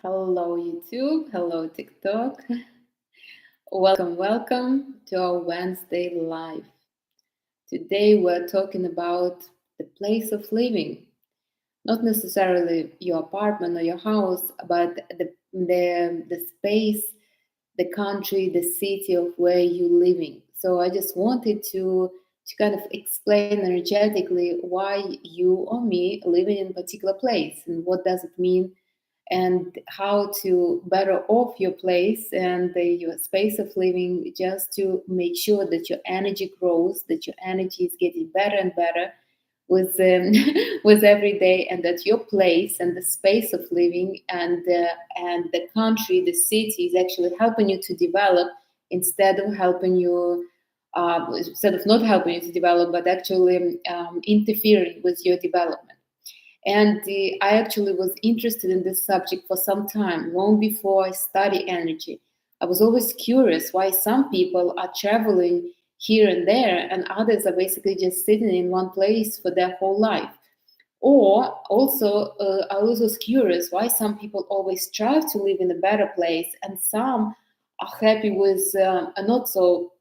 Hello, YouTube. Hello, TikTok. Welcome to our Wednesday live. Today we're talking about the place of living, not necessarily your apartment or your house, but the space, the country, the city of where you're living. So I just wanted to kind of explain energetically why you or me living in a particular place and what does it mean and how to better off your place and your space of living just to make sure that your energy grows, that your energy is getting better and better with with every day, and that your place and the space of living and the country, the city is actually helping you to develop instead of not helping you to develop, but actually interfering with your development. And I actually was interested in this subject for some time, long before I studied energy. I was always curious why some people are traveling here and there, and others are basically just sitting in one place for their whole life. Or also, I was curious why some people always strive to live in a better place, and some are happy with a not so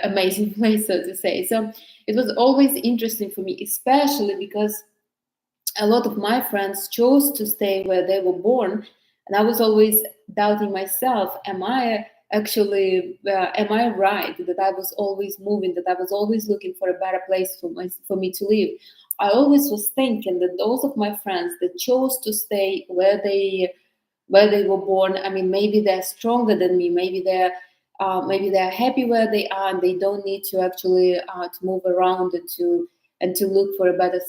amazing place, so to say. So it was always interesting for me, especially because a lot of my friends chose to stay where they were born, and I was always doubting myself, am I right that I was always moving, that I was always looking for a better place for me to live. I always was thinking that those of my friends that chose to stay where they were born, I mean, maybe they're stronger than me, maybe they're happy where they are, and they don't need to actually to move around and to look for a better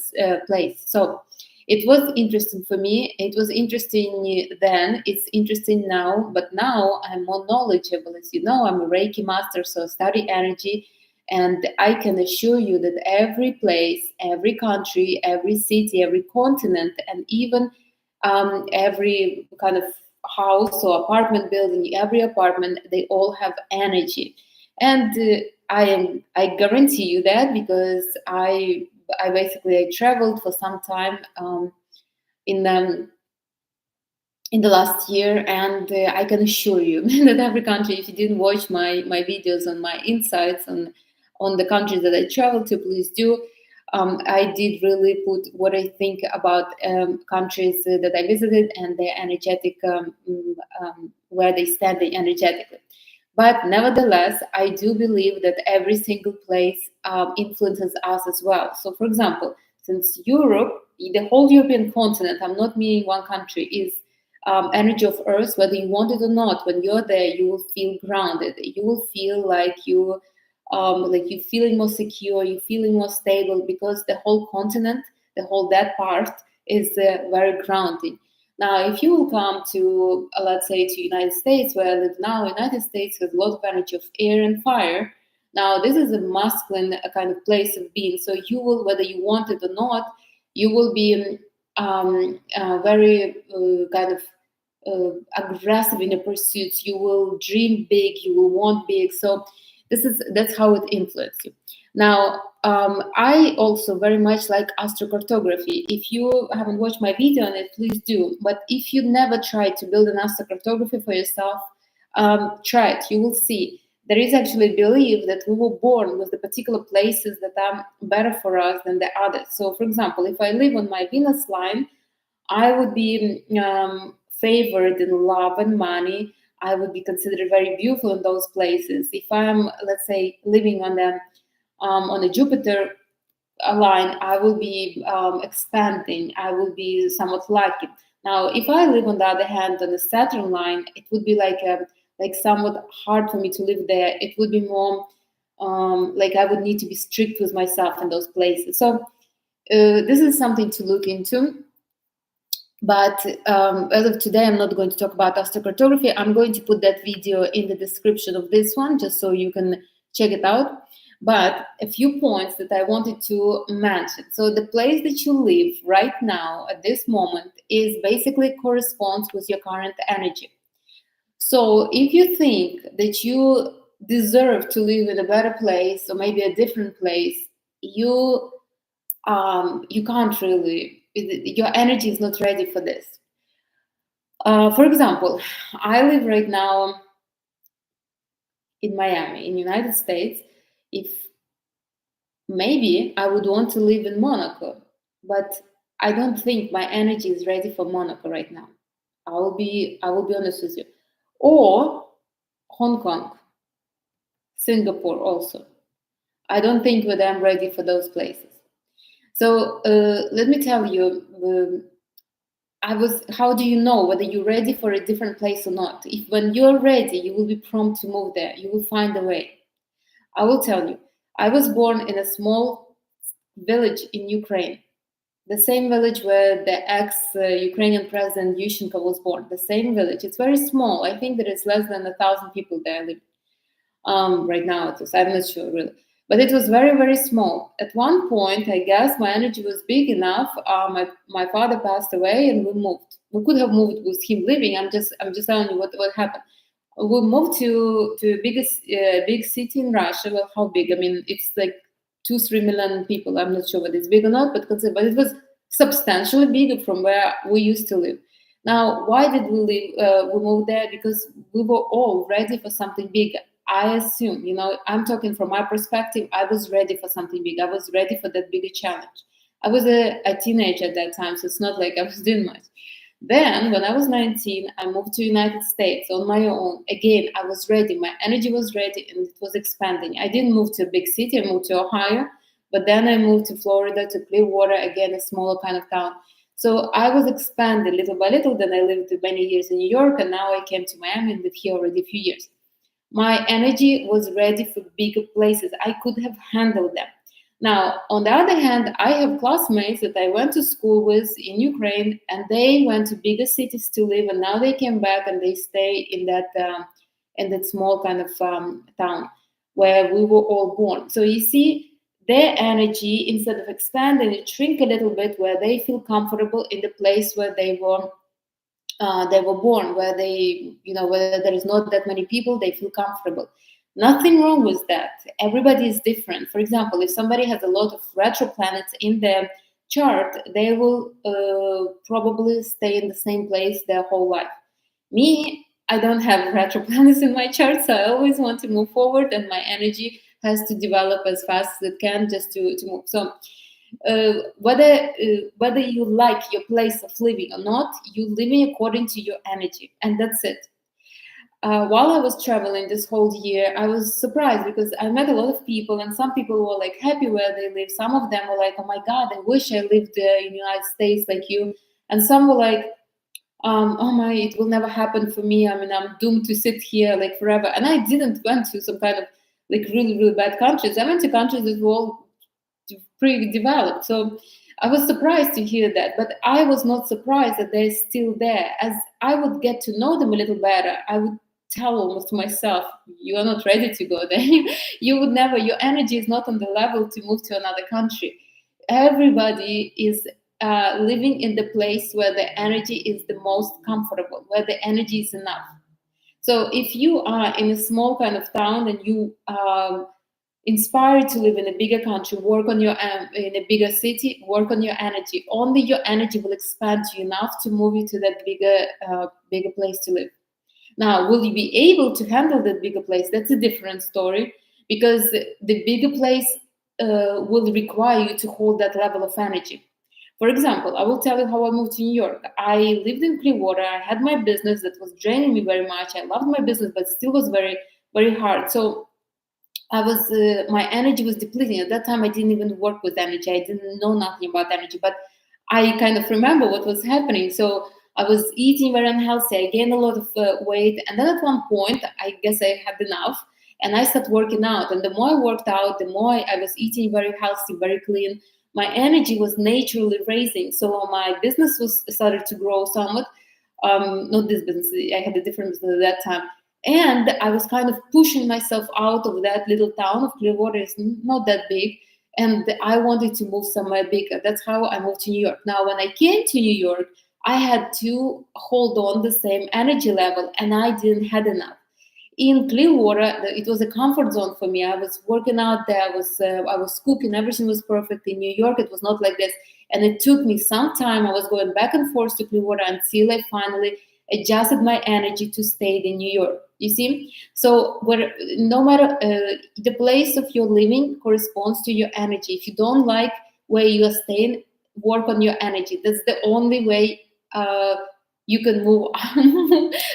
place. So it was interesting for me. It was interesting then. It's interesting now, but now I'm more knowledgeable. As you know, I'm a Reiki master, so I study energy, and I can assure you that every place, every country, every city, every continent, and even every kind of house or apartment building, every apartment, they all have energy. And I guarantee you that because I traveled for some time in in the last year, and I can assure you that every country, if you didn't watch my videos on my insights on the countries that I traveled to, please do. I did really put what I think about countries that I visited and their energetic, where they stand energetically. But nevertheless, I do believe that every single place influences us as well. So, for example, since Europe, the whole European continent, I'm not meaning one country, is energy of Earth, whether you want it or not. When you're there, you will feel grounded. You will feel like you're feeling more secure, you're feeling more stable because the whole continent, the whole that part is very grounding. Now, if you will come to, let's say, to United States, where I live now, United States has a lot of energy of air and fire. Now, this is a masculine kind of place of being. So you will, whether you want it or not, you will be very kind of aggressive in your pursuits. You will dream big. You will want big. So that's how it influences you. Now, I also very much like astrocartography. If you haven't watched my video on it, please do. But if you never tried to build an astrocartography for yourself, try it. You will see there is actually a belief that we were born with the particular places that are better for us than the others. So, for example, if I live on my Venus line, I would be favored in love and money. I would be considered very beautiful in those places. If I'm, let's say, living on a Jupiter line, I will be expanding. I will be somewhat lucky. Now, if I live on the other hand on the Saturn line, it would be like somewhat hard for me to live there. It would be more like I would need to be strict with myself in those places. So this is something to look into. But as of today, I'm not going to talk about astrocartography. I'm going to put that video in the description of this one, just so you can check it out. But a few points that I wanted to mention. So the place that you live right now at this moment is basically corresponds with your current energy. So if you think that you deserve to live in a better place or maybe a different place, you can't really. Your energy is not ready for this. For example, I live right now in Miami, in United States. If maybe I would want to live in Monaco, but I don't think my energy is ready for Monaco right now. I will be honest with you. Or Hong Kong, Singapore also. I don't think that I'm ready for those places. So let me tell you, how do you know whether you're ready for a different place or not? If when you're ready, you will be prompt to move there. You will find a way. I will tell you. I was born in a small village in Ukraine, the same village where the ex-Ukrainian president Yushchenko was born. The same village. It's very small. I think there is less than 1,000 people there living. Right now it is. I'm not sure really, but it was very very small. At one point, I guess my energy was big enough. My father passed away, and we moved. We could have moved with him living. I'm just telling you what happened. We moved to a big city in Russia. Well, how big? I mean, it's like 2-3 million people. I'm not sure whether it's big or not, but it was substantially bigger from where we used to live. Now, why did we live? We moved there because we were all ready for something bigger. I assume, I'm talking from my perspective. I was ready for something big. I was ready for that bigger challenge. I was a teenager at that time, so it's not like I was doing much. Then, when I was 19, I moved to United States on my own. Again, I was ready. My energy was ready, and it was expanding. I didn't move to a big city. I moved to Ohio, but then I moved to Florida, to Clearwater, again, a smaller kind of town. So I was expanded little by little. Then I lived many years in New York, and now I came to Miami and live here already a few years. My energy was ready for bigger places. I could have handled them. Now, on the other hand, I have classmates that I went to school with in Ukraine, and they went to bigger cities to live, and now they came back and they stay in that small kind of town where we were all born. So you see, their energy, instead of expanding, it shrink a little bit, where they feel comfortable in the place where they were born, where where there is not that many people, they feel comfortable. Nothing wrong with that. Everybody is different. For example, if somebody has a lot of retro planets in their chart, they will probably stay in the same place their whole life. Me, I don't have retro planets in my chart, so I always want to move forward, and my energy has to develop as fast as it can just to move. So whether you like your place of living or not, you're living according to your energy, and that's it. While I was traveling this whole year, I was surprised because I met a lot of people, and some people were like happy where they live. Some of them were like, "Oh my God, I wish I lived in the United States like you," and some were like, "Oh my, it will never happen for me. I mean, I'm doomed to sit here like forever." And I didn't went to some kind of like really really bad countries. I went to countries that were all pretty developed. So I was surprised to hear that, but I was not surprised that they're still there. As I would get to know them a little better, I would tell almost to myself, "You are not ready to go there. You would never. Your energy is not on the level to move to another country." Everybody is living in the place where the energy is the most comfortable, where the energy is enough. So if you are in a small kind of town and you inspired to live in a bigger country, work on your in a bigger city, work on your energy. Only your energy will expand you enough to move you to that bigger place to live. Now, will you be able to handle that bigger place? That's a different story, because the bigger place will require you to hold that level of energy. For example, I will tell you how I moved to New York. I lived in Clearwater. I had my business that was draining me very much. I loved my business, but still was very, very hard. So my energy was depleting. At that time, I didn't even work with energy. I didn't know nothing about energy, but I kind of remember what was happening. So I was eating very unhealthy. I gained a lot of weight. And then at one point, I guess I had enough, and I started working out. And the more I worked out, the more I was eating very healthy, very clean. My energy was naturally raising. So my business was started to grow somewhat. Not this business. I had a different business at that time. And I was kind of pushing myself out of that little town of Clearwater. It's not that big. And I wanted to move somewhere bigger. That's how I moved to New York. Now, when I came to New York, I had to hold on the same energy level, and I didn't had enough. In Clearwater, it was a comfort zone for me. I was working out there. I was cooking. Everything was perfect. In New York, it was not like this. And it took me some time. I was going back and forth to Clearwater until I finally adjusted my energy to stay in New York. You see, so where no matter the place of your living corresponds to your energy. If you don't like where you are staying, work on your energy. That's the only way you can move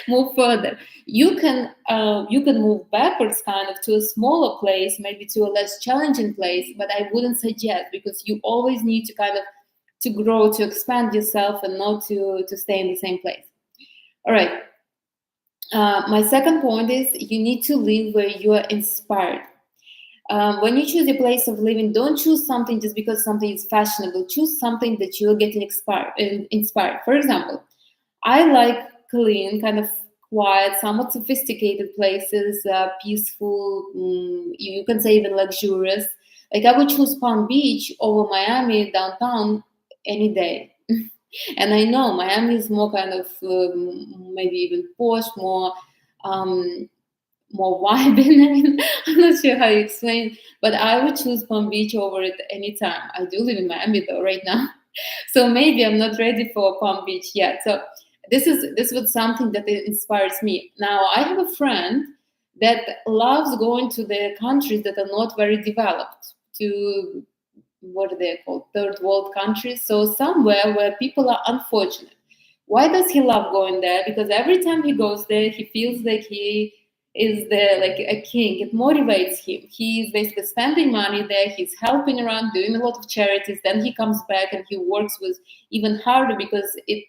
move further. You can move backwards, kind of, to a smaller place, maybe to a less challenging place. But I wouldn't suggest, because you always need to kind of to grow, to expand yourself, and not to stay in the same place. All right. My second point is you need to live where you are inspired. When you choose a place of living, don't choose something just because something is fashionable. Choose something that you're getting inspired. For example, I like clean, kind of quiet, somewhat sophisticated places, peaceful, you can say even luxurious. Like I would choose Palm Beach over Miami downtown any day. And I know Miami is more kind of maybe even posh, um, more vibing. I mean, I'm not sure how you explain, but I would choose Palm Beach over it anytime. I do live in Miami though right now, so maybe I'm not ready for Palm Beach yet. So this was something that inspires me. Now I have a friend that loves going to the countries that are not very developed, to what are they called, third world countries, so somewhere where people are unfortunate. Why does he love going there? Because every time he goes there, he feels like he is there like a king. It motivates him. He's basically spending money there, he's helping around, doing a lot of charities, then he comes back and he works with even harder, because it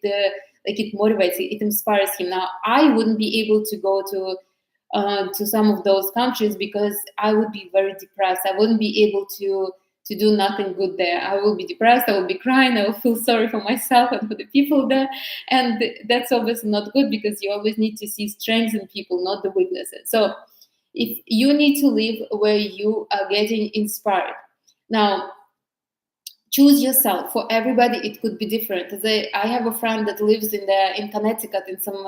motivates, it inspires him. Now I wouldn't be able to go to some of those countries, because I would be very depressed. I wouldn't be able to do nothing good there. I will be depressed, I will be crying, I will feel sorry for myself and for the people there. And that's obviously not good, because you always need to see strengths in people, not the weaknesses. So if you need to live where you are getting inspired. Now, choose yourself. For everybody, it could be different. I have a friend that lives in Connecticut, in some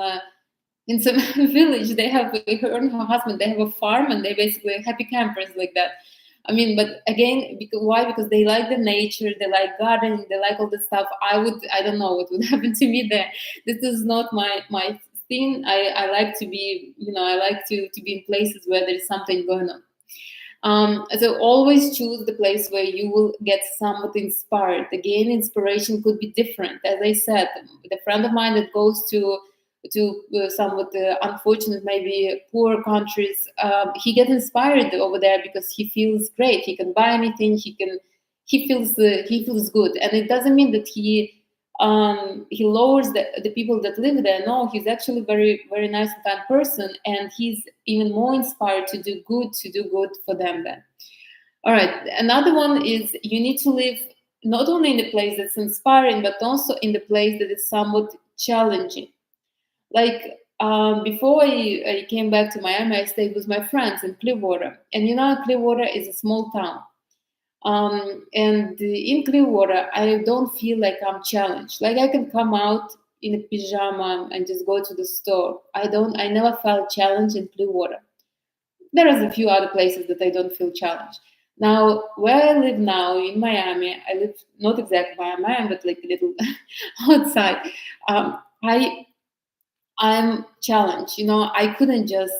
village. They have her and her husband. They have a farm, and they basically happy campers like that. I mean, but again, why? Because they like the nature, they like gardening, they like all this stuff. I don't know what would happen to me there. This is not my thing. I like to be, I like to be in places where there is something going on. So always choose the place where you will get somewhat inspired. Again, inspiration could be different. As I said, the friend of mine that goes to somewhat unfortunate, maybe poor countries, he gets inspired over there because he feels great. He can buy anything. He feels good, and it doesn't mean that he lowers the people that live there. No, he's actually very, very nice and kind person, and he's even more inspired to do good for them then. All right, another one is you need to live not only in the place that's inspiring, but also in the place that is somewhat challenging. Like before I came back to Miami, I stayed with my friends in Clearwater, and Clearwater is a small town. And in Clearwater, I don't feel like I'm challenged. Like I can come out in a pajama and just go to the store. I never felt challenged in Clearwater. There are a few other places that I don't feel challenged. Now, where I live now in Miami, I live not exactly by Miami, but like a little outside. I I'm challenged. I couldn't just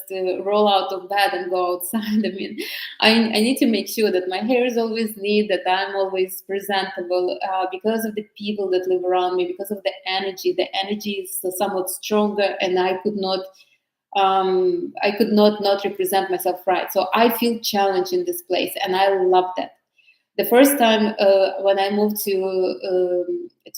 roll out of bed and go outside. I mean, I need to make sure that my hair is always neat, that I'm always presentable, because of the people that live around me, because of the energy. The energy is somewhat stronger, and I could not represent myself right. So I feel challenged in this place, and I love that. The first time when I moved to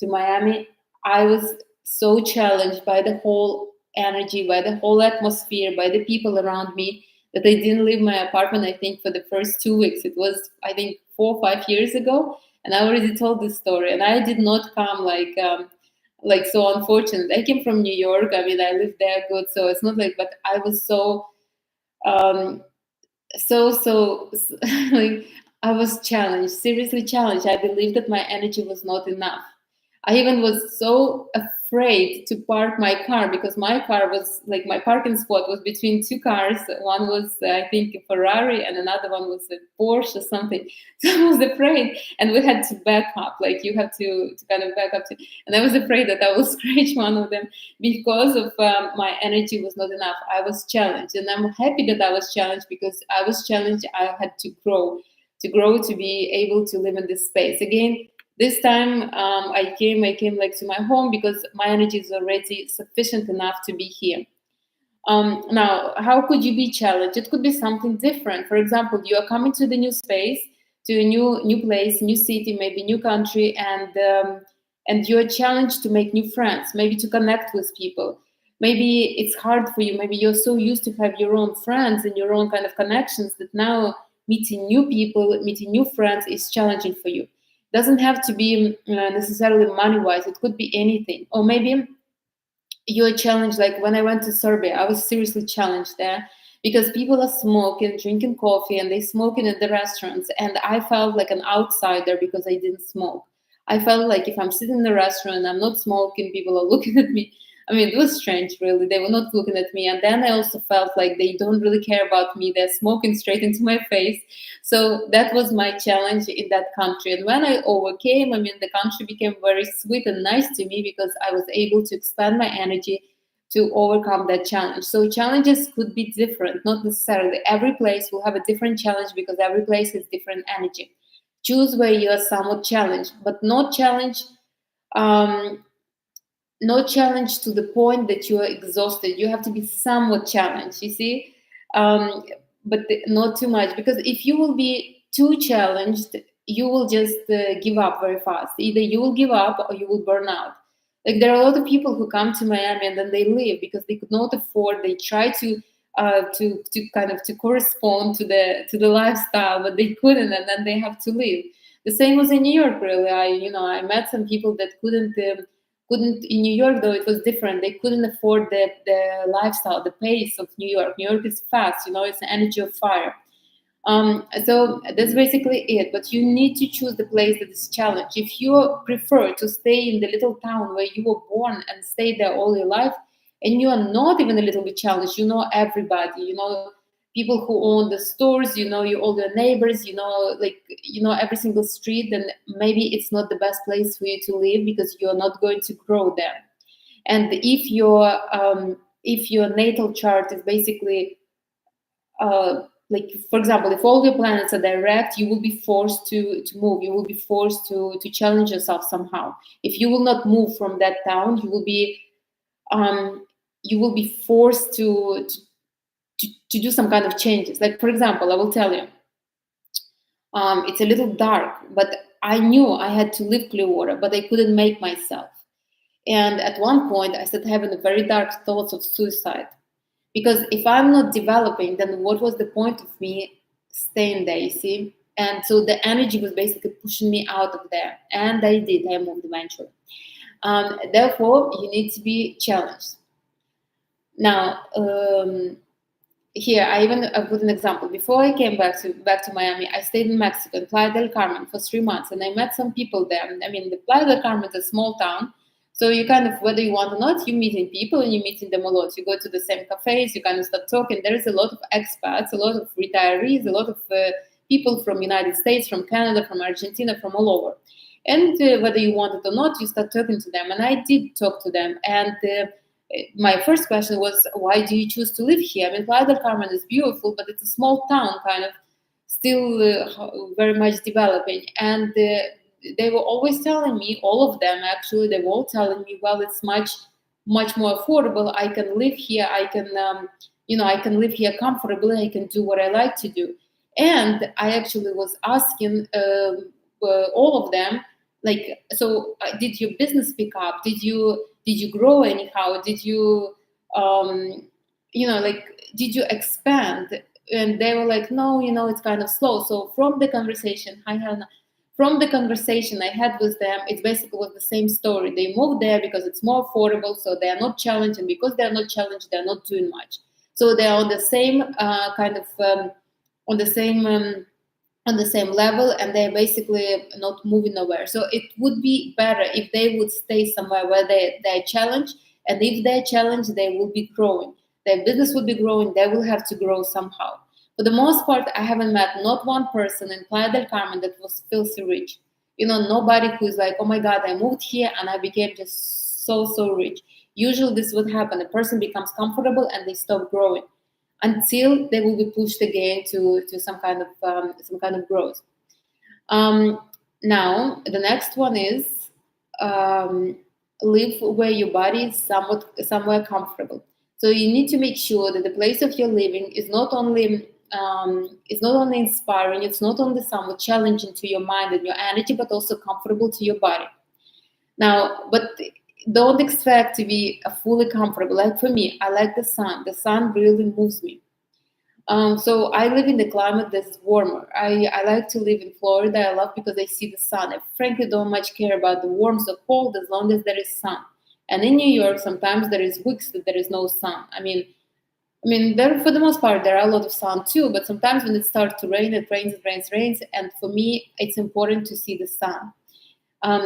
Miami, I was so challenged by the whole energy, by the whole atmosphere, by the people around me, that I didn't leave my apartment. I think for the first 2 weeks. It was, I think, 4 or 5 years ago, and I already told this story. And I did not come like so unfortunate. I came from New York. I mean, I lived there good, so it's not like. But I was um, so like I was challenged, seriously challenged. I believed that my energy was not enough. I even was so afraid to park my car because my car was like my parking spot was between two cars. One was, I think, a Ferrari, and another one was a Porsche or something. So I was afraid, and we had to back up. Like you have to kind of back up to, and I was afraid that I will scratch one of them because of my energy was not enough. I was challenged, and I'm happy that I was challenged because I was challenged. I had to grow, to be able to live in this space again. This time I came like to my home because my energy is already sufficient enough to be here. Now, how could you be challenged? It could be something different. For example, you are coming to the new space, to a new place, new city, maybe new country, and you are challenged to make new friends, maybe to connect with people. Maybe it's hard for you. Maybe you're so used to have your own friends and your own kind of connections that now meeting new people, meeting new friends is challenging for you. Doesn't have to be necessarily money wise. It could be anything, or maybe you're challenged. Like when I went to Serbia, I was seriously challenged there because people are smoking, drinking coffee, and they smoking in the restaurants, and I felt like an outsider because I didn't smoke. I felt like if I'm sitting in the restaurant and I'm not smoking, people are looking at me. I mean, it was strange, really. They were not looking at me. And then I also felt like they don't really care about me. They're smoking straight into my face. So that was my challenge in that country. And when I overcame, I mean, the country became very sweet and nice to me because I was able to expand my energy to overcome that challenge. So challenges could be different, not necessarily. Every place will have a different challenge because every place has different energy. Choose where you are somewhat challenged, but not challenged. Um, no challenge to the point that you are exhausted. You have to be somewhat challenged, you see, um, but not too much, because if you will be too challenged, you will just give up very fast. Either you will give up or you will burn out. Like there are a lot of people who come to Miami and then they leave because they could not afford. They try to kind of to correspond to the lifestyle, but they couldn't, and then they have to leave. The same was in New York. Really, I met some people that couldn't in New York, though it was different. They couldn't afford the lifestyle, the pace of New York. New York is fast, it's the energy of fire. So that's basically it. But you need to choose the place that is challenged. If you prefer to stay in the little town where you were born and stay there all your life, and you are not even a little bit challenged, you know everybody, people who own the stores, you all your neighbors, every single street, then maybe it's not the best place for you to live because you're not going to grow there. And if your natal chart is basically like, for example, if all your planets are direct, you will be forced to move. You will be forced to challenge yourself somehow. If you will not move from that town, you will be forced to do some kind of changes. Like, for example, I will tell you, it's a little dark, but I knew I had to leave Clearwater, but I couldn't make myself. And at one point, I started having very dark thoughts of suicide. Because if I'm not developing, then what was the point of me staying there, you see? And so the energy was basically pushing me out of there. And I did, I moved eventually. Therefore, you need to be challenged. Now, here I put an example. Before I came back to Miami, I stayed in Mexico, in Playa del Carmen, for 3 months, and I met some people there. I mean, the Playa del Carmen is a small town, so you kind of, whether you want or not, you're meeting people and you're meeting them a lot. You go to the same cafes, you kind of start talking. There is a lot of expats, a lot of retirees, a lot of people from United States, from Canada, from Argentina, from all over. And whether you want it or not, you start talking to them. And I did talk to them. And my first question was, why do you choose to live here? I mean, Playa del Carmen is beautiful, but it's a small town, kind of still very much developing. And they were always telling me, all of them actually, they were all telling me, well, it's much more affordable. I can live here. I can live here comfortably. I can do what I like to do. And I actually was asking all of them, like, so did your business pick up? Did you grow anyhow? Did you did you expand? And they were like, no, it's kind of slow. So from the conversation, hi Helena, from the conversation I had with them, it basically was the same story. They moved there because it's more affordable, so they are not challenged, and because they are not challenged, they're not doing much. So they are on the same on the same level, and they're basically not moving nowhere. So it would be better if they would stay somewhere where they're challenged, and if they're challenged, they will be growing. Their business will be growing, they will have to grow somehow. For the most part, I haven't met not one person in Playa del Carmen that was filthy rich. Nobody who's like, oh my God, I moved here and I became just so rich. Usually this would happen. A person becomes comfortable and they stop growing until they will be pushed again to some kind of growth. Um, Now the next one is, um, live where your body is somewhere comfortable. So you need to make sure that the place of your living is not only inspiring, it's not only somewhat challenging to your mind and your energy, but also comfortable to your body. Now, but don't expect to be fully comfortable. Like for me, I like the sun. The sun really moves me. So I live in the climate that's warmer. I like to live in Florida. I love because I see the sun. I frankly don't much care about the warmth or cold as long as there is sun. And in New York, sometimes there is weeks that there is no sun. I mean, there for the most part there are a lot of sun too. But sometimes when it starts to rain, it rains, it rains, rains. And for me, it's important to see the sun.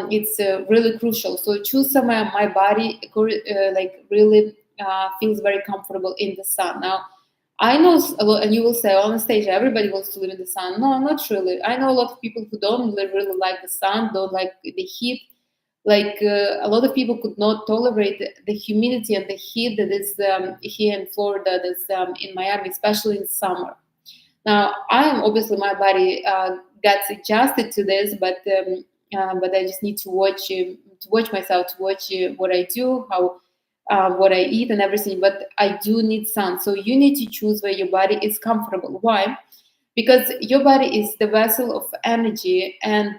It's really crucial. So choose somewhere my body like really feels very comfortable in the sun. Now, I know a lot, and you will say, "Oh, Anastasia, everybody wants to live in the sun." No, not really. I know a lot of people who don't really like the sun, don't like the heat. Like a lot of people could not tolerate the humidity and the heat that is here in Florida, that's in Miami, especially in summer. Now, I am obviously my body gets adjusted to this, but I just need to watch myself, to watch what I do, how what I eat, and everything. But I do need sun, so you need to choose where your body is comfortable. Why? Because your body is the vessel of energy, and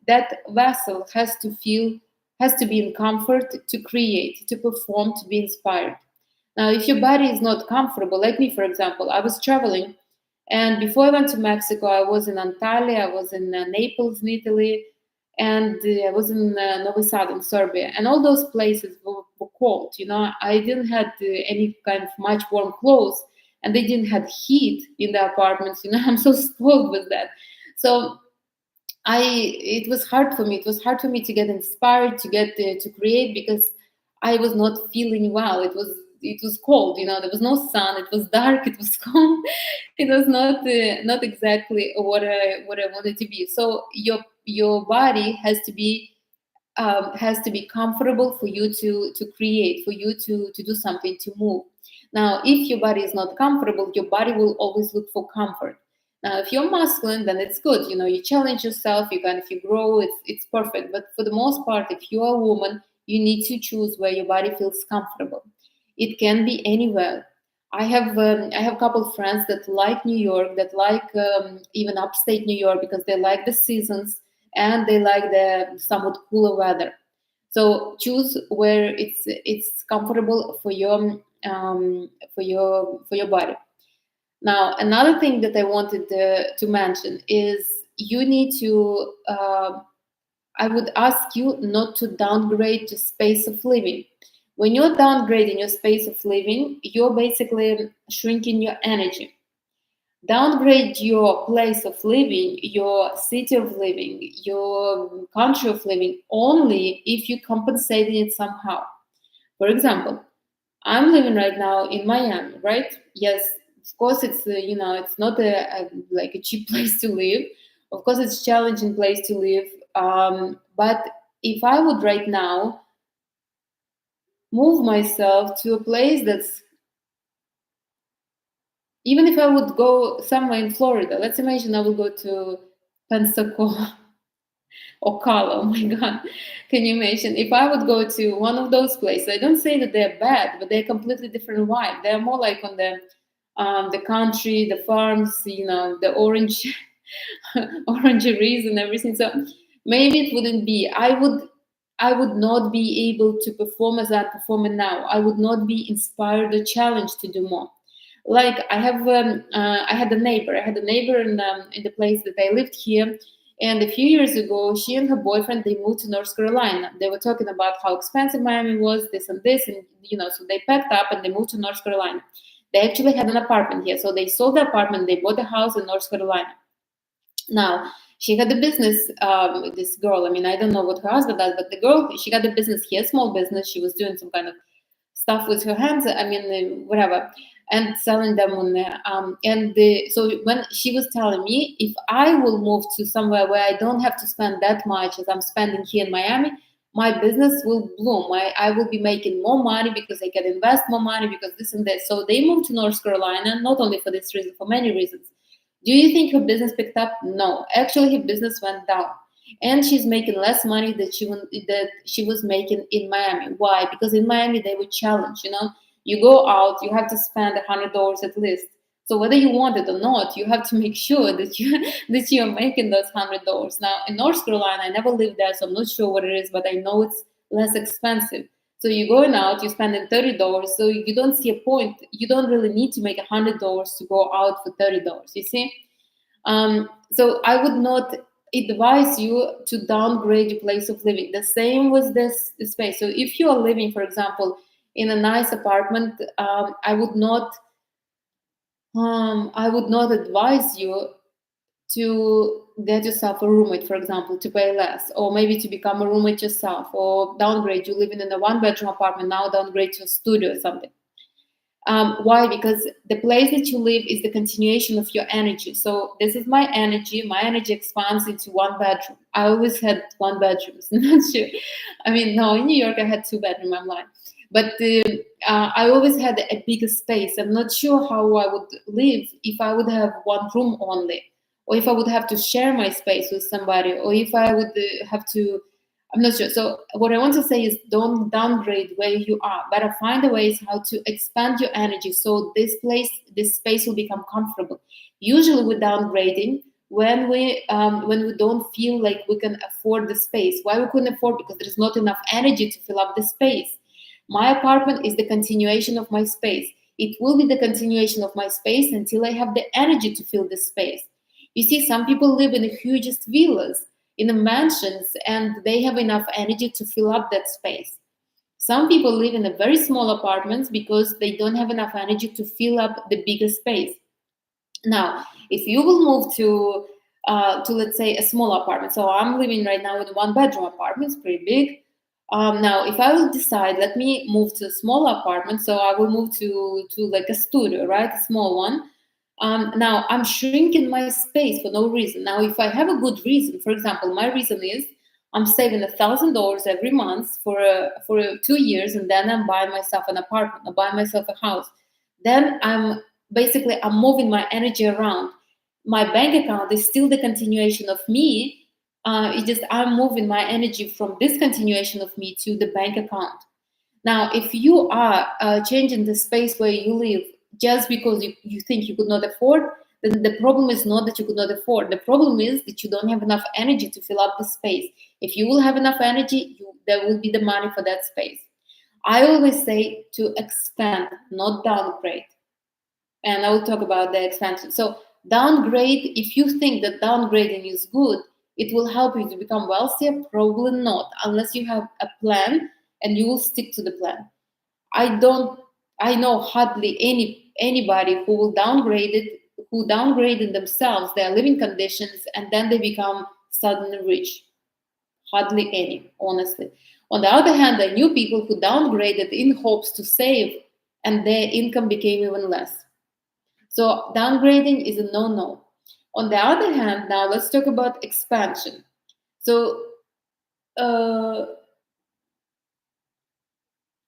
that vessel has to be in comfort to create, to perform, to be inspired. Now, if your body is not comfortable, like me, for example, I was traveling, and before I went to Mexico, I was in Antalya, I was in Naples, in Italy, and I was in Novi Sad in Serbia, and all those places were cold. I didn't had any kind of much warm clothes, and they didn't have heat in the apartments. I'm so spoiled with that. So it was hard for me. It was hard for me to get inspired, to get to create, because I was not feeling well. It was cold. There was no sun. It was dark. It was cold. It was not exactly what I wanted to be. So your body has to be comfortable for you to create, for you to do something, to move. Now, if your body is not comfortable, your body will always look for comfort. Now, if you're masculine, then it's good. You challenge yourself, you grow, it's perfect. But for the most part, if you're a woman, you need to choose where your body feels comfortable. It can be anywhere. I have a couple of friends that like New York, that like even upstate New York, because they like the seasons and they like the somewhat cooler weather. So choose where it's comfortable for your body. Now, another thing that I wanted to mention is you need to. I would ask you not to downgrade your space of living. When you're downgrading your space of living, you're basically shrinking your energy. Downgrade your place of living, your city of living, your country of living only if you compensate it somehow. For example, I'm living right now in Miami, right? Yes, of course it's not like a cheap place to live. Of course, it's a challenging place to live. But if I would right now move myself to a place that's, even if I would go somewhere in Florida, let's imagine I will go to Pensacola or Ocala. Oh my God. Can you imagine? If I would go to one of those places, I don't say that they're bad, but they're completely different vibe. They're more like on the country, the farms, the orange orangeries and everything. So maybe it wouldn't be. I would not be able to perform as I'm performing now. I would not be inspired or challenged to do more. Like I had a neighbor. I had a neighbor in the place that I lived here. And a few years ago, she and her boyfriend, they moved to North Carolina. They were talking about how expensive Miami was, this and this, and so they packed up and they moved to North Carolina. They actually had an apartment here, so they sold the apartment. They bought a house in North Carolina. Now, she had a business, this girl, I mean, I don't know what her husband does, but the girl, she got a business here, small business. She was doing some kind of stuff with her hands, I mean, whatever, and selling them on there. So when she was telling me, if I will move to somewhere where I don't have to spend that much as I'm spending here in Miami, my business will bloom. I will be making more money because I can invest more money because this and that. So they moved to North Carolina, not only for this reason, for many reasons. Do you think her business picked up? No, actually, her business went down, and she's making less money that she was making in Miami. Why? Because in Miami they were challenged. You know, you go out, you have to spend $100 at least. So whether you want it or not, you have to make sure that you that you're making those $100. Now in North Carolina, I never lived there, so I'm not sure what it is, but I know it's less expensive. So you're going out, you're spending $30, so you don't see a point. You don't really need to make $100 to go out for $30. You see, so I would not advise you to downgrade your place of living. The same with this space. So if you are living, for example, in a nice apartment, I would not advise you to get yourself a roommate, for example, to pay less, or maybe to become a roommate yourself, or downgrade. You living in a one-bedroom apartment, now downgrade to a studio or something. Why? Because the place that you live is the continuation of your energy. So this is my energy. My energy expands into one bedroom. I always had one bedroom. Not sure. I mean, no, in New York I had two bedroom. I'm lying. But I always had a bigger space. I'm not sure how I would live if I would have one room only, or if I would have to share my space with somebody, or if I would have to. I'm not sure. So what I want to say is don't downgrade where you are. Better find a ways how to expand your energy so this space will become comfortable. Usually we're downgrading when we don't feel like we can afford the space. Why we couldn't afford? Because there's not enough energy to fill up the space. My apartment is the continuation of my space. It will be the continuation of my space until I have the energy to fill this space. You see, some people live in the hugest villas, in the mansions, and they have enough energy to fill up that space. Some people live in a very small apartments because they don't have enough energy to fill up the bigger space. Now, if you will move to let's say a small apartment, so I'm living right now in a one bedroom apartment, it's pretty big. Now, if I will decide, let me move to a small apartment, so I will move to like a studio, right, a small one. Now I'm shrinking my space for no reason. Now, if I have a good reason, for example, my reason is I'm saving $1,000 every month for 2 years, and then I'm buying myself an apartment, I buy myself a house. Then I'm moving my energy around. My bank account is still the continuation of me. It's just I'm moving my energy from this continuation of me to the bank account. Now, if you are changing the space where you live just because you think you could not afford, then the problem is not that you could not afford. The problem is that you don't have enough energy to fill up the space. If you will have enough energy, there will be the money for that space. I always say to expand, not downgrade. And I will talk about the expansion. So, downgrade, if you think that downgrading is good, it will help you to become wealthier. Probably not, unless you have a plan and you will stick to the plan. I don't. I know hardly anybody who will downgrade it, who downgraded themselves, their living conditions, and then they become suddenly rich. Hardly any, honestly. On the other hand, I knew people who downgraded in hopes to save, and their income became even less. So downgrading is a no-no. On the other hand, now let's talk about expansion. So uh,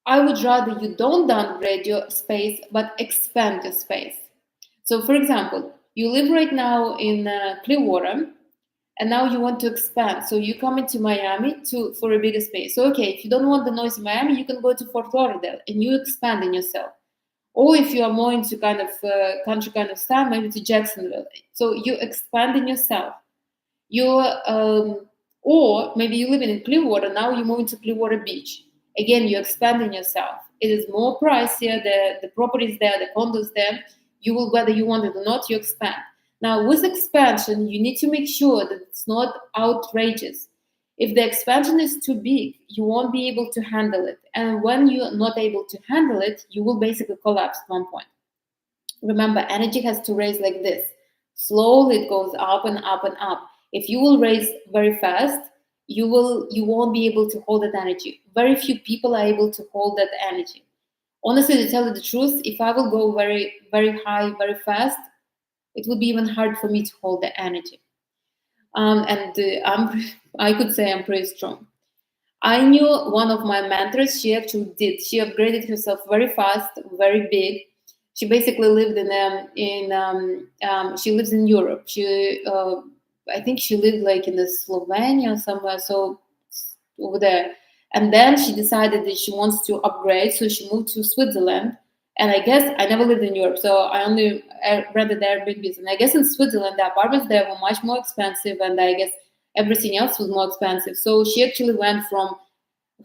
I would rather you don't downgrade your space, but expand your space. So, for example, you live right now in Clearwater, and now you want to expand. So you come into Miami for a bigger space. So, okay, if you don't want the noise in Miami, you can go to Fort Lauderdale and you expand in yourself. Or if you are more into kind of country kind of style, maybe to Jacksonville. So you expand in yourself. Or maybe you live in Clearwater, now you move into Clearwater Beach. Again, you're expanding yourself. It is more pricier, the properties there, the condos there. You will, whether you want it or not, you expand. Now, with expansion, you need to make sure that it's not outrageous. If the expansion is too big, you won't be able to handle it. And when you're not able to handle it, you will basically collapse at one point. Remember, energy has to raise like this. Slowly it goes up and up and up. If you will raise very fast, you won't be able to hold that energy. Very few people are able to hold that energy. Honestly, to tell you the truth, if I will go very, very high, very fast, it would be even hard for me to hold the energy. I could say I'm pretty strong. I knew one of my mentors, she actually did. She upgraded herself very fast, very big. She basically lived she lives in Europe. I think she lived like in the Slovenia or somewhere, so over there. And then she decided that she wants to upgrade, so she moved to Switzerland. And I guess I never lived in Europe, so I only rented Airbnbs. And I guess in Switzerland, the apartments there were much more expensive, and I guess everything else was more expensive. So she actually went from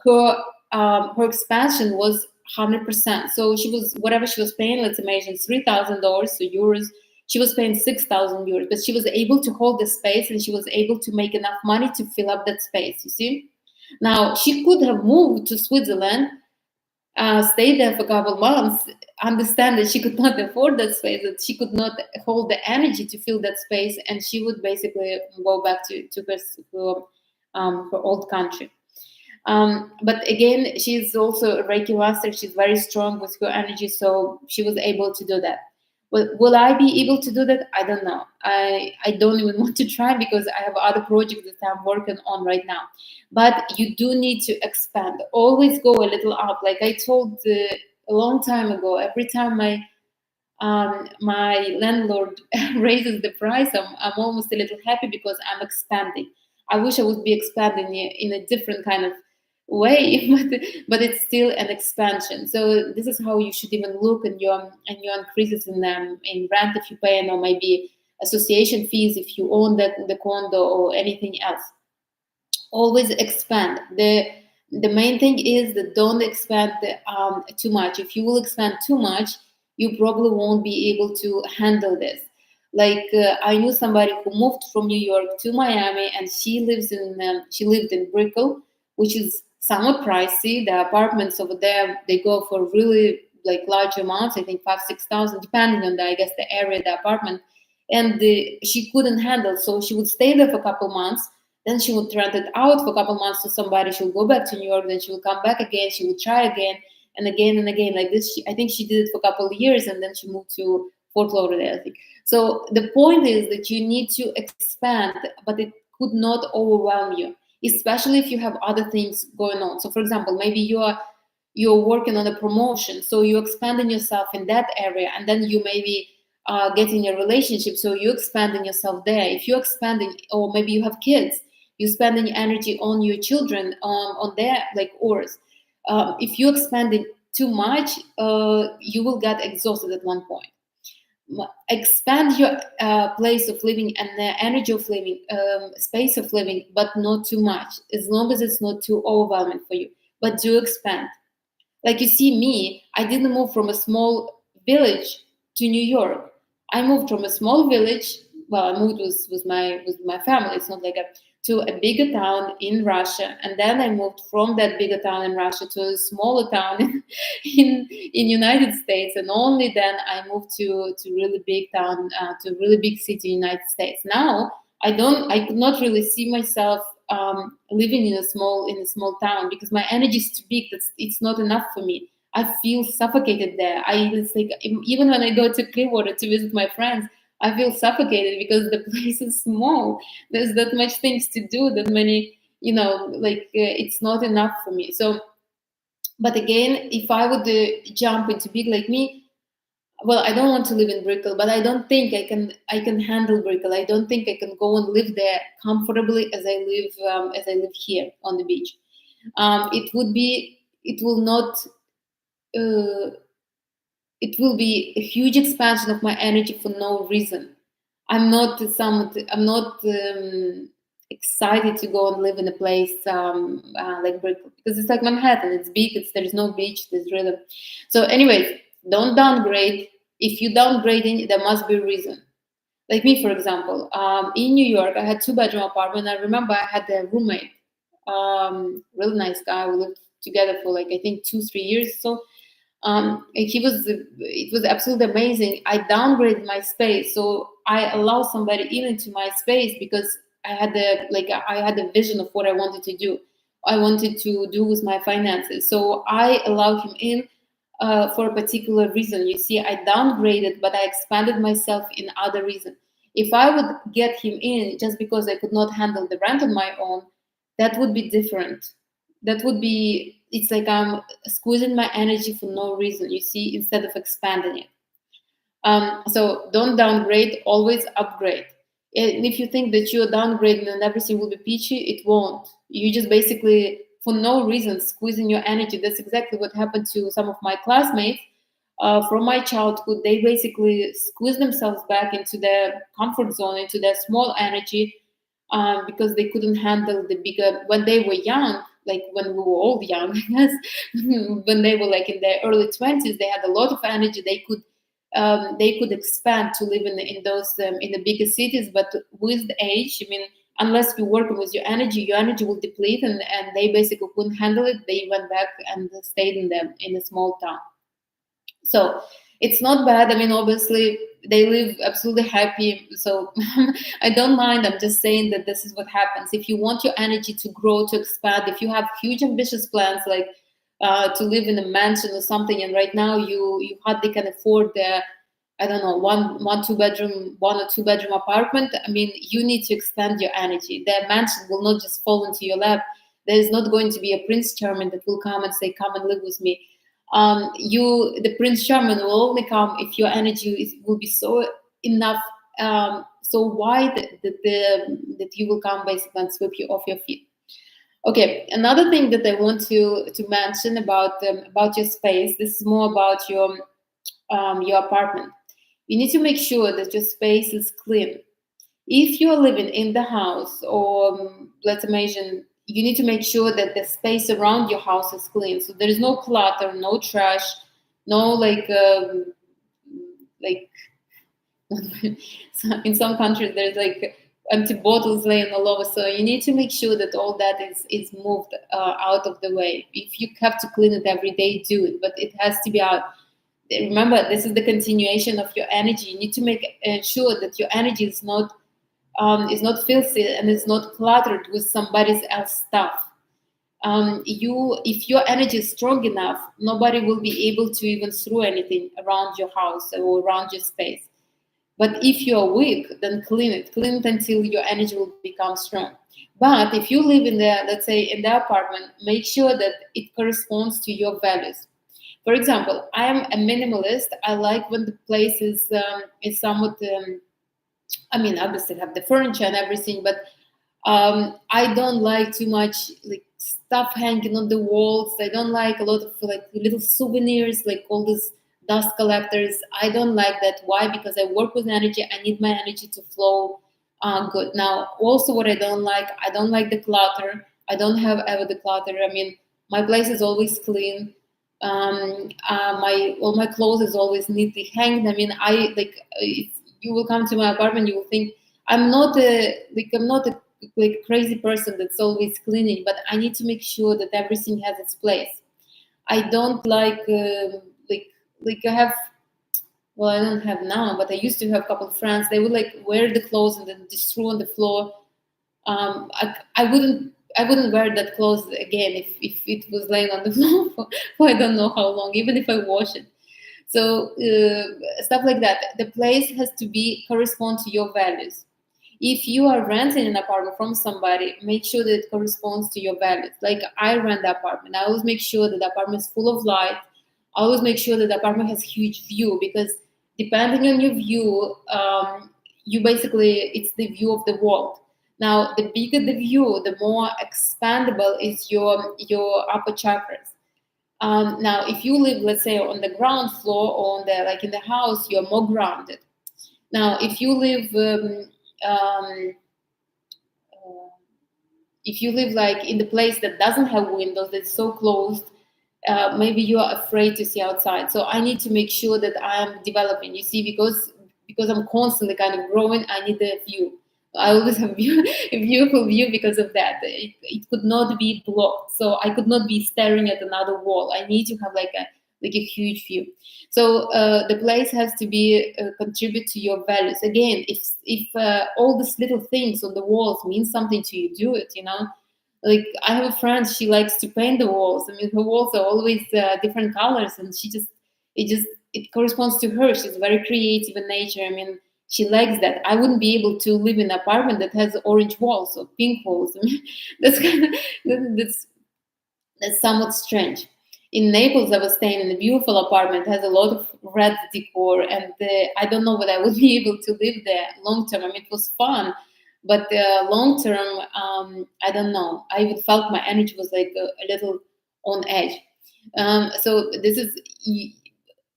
her expansion was 100%. So she was whatever she was paying. Let's imagine $3,000, so euros. She was paying 6,000 euros, but she was able to hold the space, and she was able to make enough money to fill up that space. You see, now she could have moved to Switzerland, stayed there for a couple of months, understand that she could not afford that space, that she could not hold the energy to fill that space, and she would basically go back to her old country. But again, she's also a Reiki master. She's very strong with her energy, so she was able to do that. Will I be able to do that? I don't know. I don't even want to try because I have other projects that I'm working on right now. But you do need to expand. Always go a little up. Like I told a long time ago, every time my landlord raises the price, I'm almost a little happy because I'm expanding. I wish I would be expanding in a different kind of way, but it's still an expansion. So this is how you should even look in your increases in rent if you pay, or maybe association fees if you own the condo or anything else. Always expand. The main thing is that don't expand too much. If you will expand too much, you probably won't be able to handle this. Like I knew somebody who moved from New York to Miami, and she lived in Brickell, which is somewhat pricey. The apartments over there, they go for really like large amounts. I think 5,000-6,000, depending on I guess the area, the apartment. And she couldn't handle, so she would stay there for a couple months. Then she would rent it out for a couple months to somebody. She would go back to New York. Then she would come back again. She would try again and again and again like this. I think she did it for a couple of years, and then she moved to Fort Lauderdale, I think. So the point is that you need to expand, but it could not overwhelm you, especially if you have other things going on. So, for example, maybe you're working on a promotion, so you're expanding yourself in that area, and then you maybe getting a relationship, so you're expanding yourself there. If you're expanding, or maybe you have kids, you're spending energy on your children, on their like auras. If you're expanding too much, you will get exhausted at one point. Expand your place of living and the energy of living, space of living, but not too much, as long as it's not too overwhelming for you. But do expand. Like you see me, I didn't move from a small village to New York. I moved from a small village. Well, I moved with my family. It's not like to a bigger town in Russia, and then I moved from that bigger town in Russia to a smaller town in United States, and only then I moved to really big town, to a really big city in United States. Now I could not really see myself living in a small town because my energy is too big. It's not enough for me. I feel suffocated there. It's like even when I go to Clearwater to visit my friends, I feel suffocated because the place is small. There's that much things to do, that many, it's not enough for me. So, but again, if I would jump into big like me, well, I don't want to live in Brickell, but I don't think I can handle Brickell. I don't think I can go and live there comfortably as I live here on the beach. It will not. It will be a huge expansion of my energy for no reason. I'm not excited to go and live in a place like Brickell, because it's like Manhattan. It's big. There is no beach. There's really. So, anyways, don't downgrade. If you downgrading, there must be a reason. Like me, for example, in New York, I had 2-bedroom apartment. I remember I had a roommate, really nice guy. We lived together for like I think 2-3 years. So It was absolutely amazing. I downgraded my space, so I allow somebody in into my space because I had a vision of what I wanted to do. I wanted to do with my finances, so I allowed him in for a particular reason. You see, I downgraded, but I expanded myself in other reasons. If I would get him in just because I could not handle the rent on my own, that would be different. That would be, it's like I'm squeezing my energy for no reason, you see, instead of expanding it. So don't downgrade, always upgrade. And if you think that you're downgrading and everything will be peachy, it won't. You just basically, for no reason, squeezing your energy. That's exactly what happened to some of my classmates from my childhood. They basically squeeze themselves back into their comfort zone, into their small energy, because they couldn't handle the bigger when they were young, like when we were all young, I guess. When they were like in their early 20s, they had a lot of energy. They could expand to live in the bigger cities, but with the age, I mean, unless you're working with your energy will deplete, and they basically couldn't handle it. They went back and stayed in the small town. So it's not bad. I mean, obviously they live absolutely happy. So I don't mind. I'm just saying that this is what happens. If you want your energy to grow, to expand, if you have huge ambitious plans like to live in a mansion or something, and right now you hardly can afford the, I don't know, one or two bedroom apartment. I mean, you need to expand your energy. The mansion will not just fall into your lap. There is not going to be a Prince Charming that will come and say, "Come and live with me." The Prince Charming will only come if your energy will be so enough, so wide that you will come basically and sweep you off your feet. Okay, another thing that I want to mention about your space. This is more about your apartment. You need to make sure that your space is clean. If you're living in the house, or let's imagine, you need to make sure that the space around your house is clean. So there is no clutter, no trash, no like so in some countries there's like empty bottles laying all over. So you need to make sure that all that is moved out of the way. If you have to clean it every day, do it, but it has to be out. Remember, this is the continuation of your energy. You need to make sure that your energy is not filthy and it's not cluttered with somebody else's stuff. If your energy is strong enough, nobody will be able to even throw anything around your house or around your space. But if you're weak, then clean it until your energy will become strong. But if you live in the, let's say, in the apartment, make sure that it corresponds to your values. For example, I am a minimalist. I like when the place is somewhat. I mean, obviously have the furniture and everything, but I don't like too much like stuff hanging on the walls. I don't like a lot of like little souvenirs, like all these dust collectors. I don't like that. Why? Because I work with energy. I need my energy to flow good. Now, also what I don't like the clutter. I don't have ever the clutter. I mean, my place is always clean. My all my clothes is always neatly hanged. I mean, if you will come to my apartment, you will think I'm not a like crazy person that's always cleaning, but I need to make sure that everything has its place. I don't like I have, well, I don't have now, but I used to have a couple of friends. They would like wear the clothes and then just throw on the floor. I wouldn't wear that clothes again if it was laying on the floor for I don't know how long, even if I wash it. So stuff like that. The place has to be correspond to your values. If you are renting an apartment from somebody, make sure that it corresponds to your values. Like I rent the apartment, I always make sure that the apartment is full of light. I always make sure that the apartment has huge view, because depending on your view, you basically it's the view of the world. Now, the bigger the view, the more expandable is your upper chakras. Now, if you live, let's say, on the ground floor or on the like in the house, you're more grounded. Now, um, uh, if you live like in the place that doesn't have windows, that's so closed, maybe you are afraid to see outside. So I need to make sure that I am developing. You see, because I'm constantly kind of growing, I need a view. I always have a beautiful view because of that. It could not be blocked, so I could not be staring at another wall. I need to have like a huge view. So the place has to be contribute to your values. Again, if all these little things on the walls mean something to you, do it. Like I have a friend, she likes to paint the walls. I mean, her walls are always different colors, and it corresponds to her. She's very creative in nature. I mean, she likes that. I wouldn't be able to live in an apartment that has orange walls or pink walls. I mean, that's kind of that's somewhat strange. In Naples, I was staying in a beautiful apartment, has a lot of red decor, and I don't know whether I would be able to live there long term. I mean, it was fun, but long term, I don't know. I even felt my energy was like a little on edge. So this is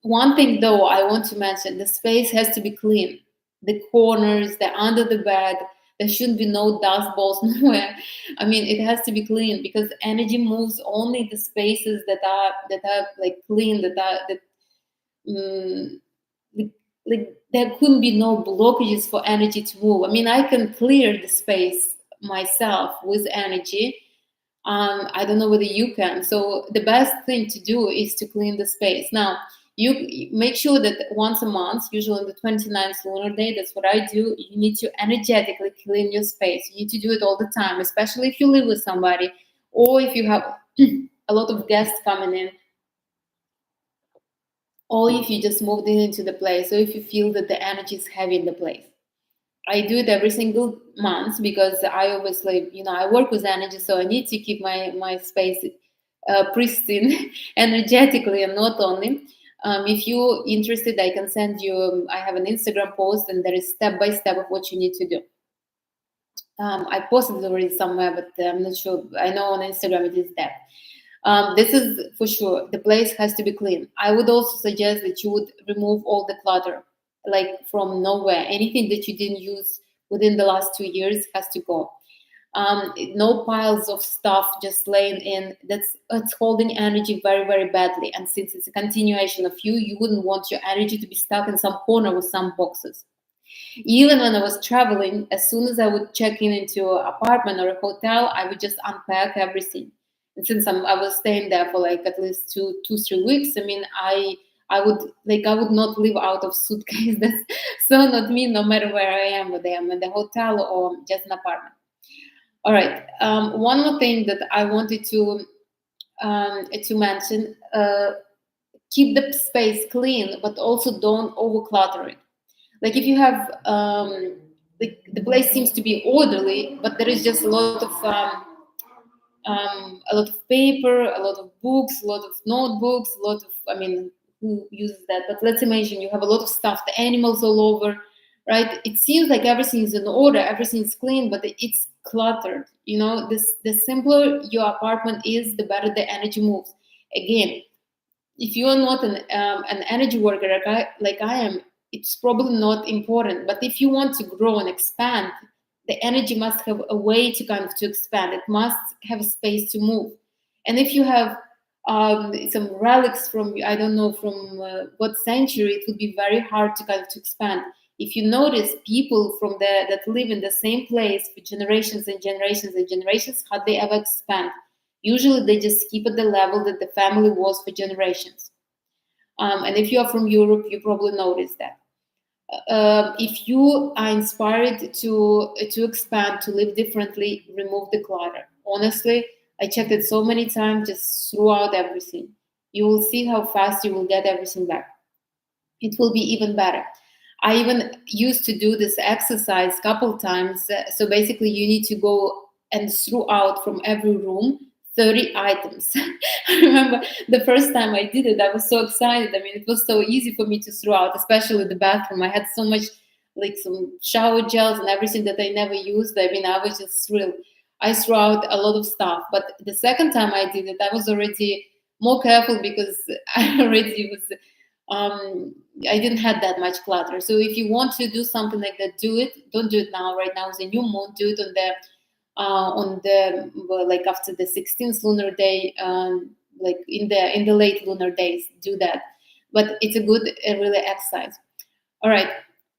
one thing, though. I want to mention: the space has to be clean. The corners, the under the bed. There shouldn't be no dust balls nowhere. I mean, it has to be clean because energy moves only the spaces that are like clean, mm, like, like there couldn't be no blockages for energy to move. I mean, I can clear the space myself with energy. I don't know whether you can. So the best thing to do is to clean the space. Now, you make sure that once a month, usually on the 29th lunar day, that's what I do. You need to energetically clean your space. You need to do it all the time, especially if you live with somebody or if you have a lot of guests coming in, or if you just moved into the place, or if you feel that the energy is heavy in the place. I do it every single month because I obviously, I work with energy, so I need to keep my space pristine energetically, and not only. If you're interested, I can send you. I have an Instagram post, and there is step by step of what you need to do. I posted it already somewhere, but I'm not sure. I know on Instagram it is there. This is for sure. The place has to be clean. I would also suggest that you would remove all the clutter, like from nowhere. Anything that you didn't use within the last 2 years has to go. No piles of stuff just laying in. It's holding energy very, very badly. And since it's a continuation of you wouldn't want your energy to be stuck in some corner with some boxes. Even when I was traveling, as soon as I would check in into an apartment or a hotel, I would just unpack everything. And since I was staying there for like at least 3 weeks, I mean, I would not live out of suitcase. That's so not me. No matter where I am, whether I'm in the hotel or just an apartment. All right. One more thing that I wanted to mention: keep the space clean, but also don't overclutter it. Like if you have the place seems to be orderly, but there is just a lot of paper, a lot of books, a lot of notebooks, a lot of, I mean, who uses that? But let's imagine you have a lot of stuffed animals all over, right? It seems like everything is in order, everything is clean, but it's cluttered. The simpler your apartment is, the better the energy moves. Again, if you are not an energy worker like I am, it's probably not important. But if you want to grow and expand, the energy must have a way to expand. It must have a space to move. And if you have some relics from, I don't know from what century, it would be very hard to expand. If you notice, people from that live in the same place for generations and generations and generations, how they ever expand? Usually they just keep at the level that the family was for generations. And if you are from Europe, you probably notice that. If you are inspired to expand, to live differently, remove the clutter. Honestly, I checked it so many times, just throw out everything. You will see how fast you will get everything back. It will be even better. I even used to do this exercise a couple times. So basically, you need to go and throw out from every room 30 items. I remember the first time I did it, I was so excited. I mean, it was so easy for me to throw out, especially the bathroom. I had so much, like some shower gels and everything that I never used. I mean, I was just thrilled. I threw out a lot of stuff. But the second time I did it, I was already more careful because I already was, I didn't have that much clutter. So if you want to do something like that, do it. Don't do it now. Right now is a new moon. Do it on the like after the 16th lunar day, like in the late lunar days. Do that. But it's a good really exercise. All right.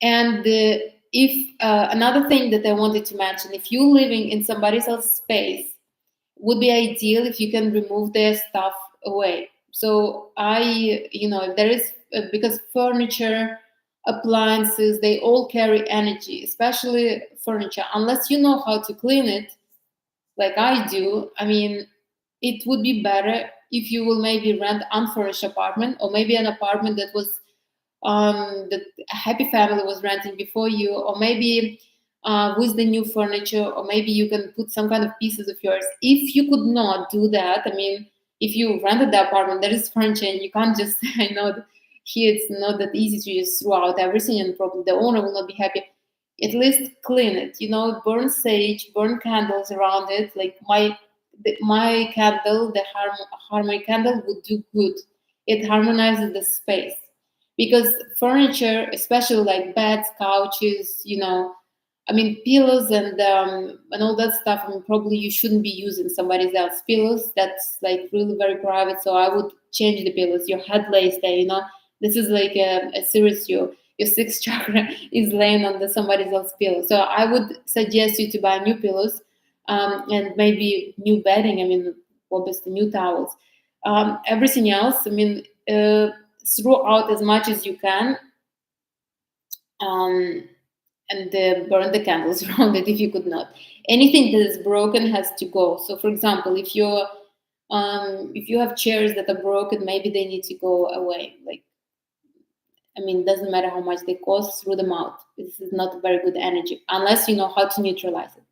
And if another thing that I wanted to mention, if you're living in somebody else's space, would be ideal if you can remove their stuff away. So if there is because furniture, appliances, they all carry energy, especially furniture. Unless you know how to clean it, like I do, I mean, it would be better if you will maybe rent unfurnished apartment, or maybe an apartment that was that a happy family was renting before you, or maybe with the new furniture, or maybe you can put some kind of pieces of yours. If you could not do that, I mean, if you rented the apartment, there is furniture, and you can't just, I know that here it's not that easy to just throw out everything, and probably the owner will not be happy. At least clean it, burn sage, burn candles around it. Like my candle, the harmony candle, would do good. It harmonizes the space, because furniture, especially like beds, couches, I mean, pillows and all that stuff. I mean, probably you shouldn't be using somebody else's pillows. That's like really very private. So I would change the pillows. Your head lays there. This is like a serious your sixth chakra is laying on somebody else's pillow. So I would suggest you to buy new pillows, and maybe new bedding. I mean, obviously new towels. Everything else, I mean, throw out as much as you can. And burn the candles around it if you could not. Anything that is broken has to go. So, for example, if you have chairs that are broken, maybe they need to go away. Like, I mean, it doesn't matter how much they cost, throw them out. This is not a very good energy unless you know how to neutralize it.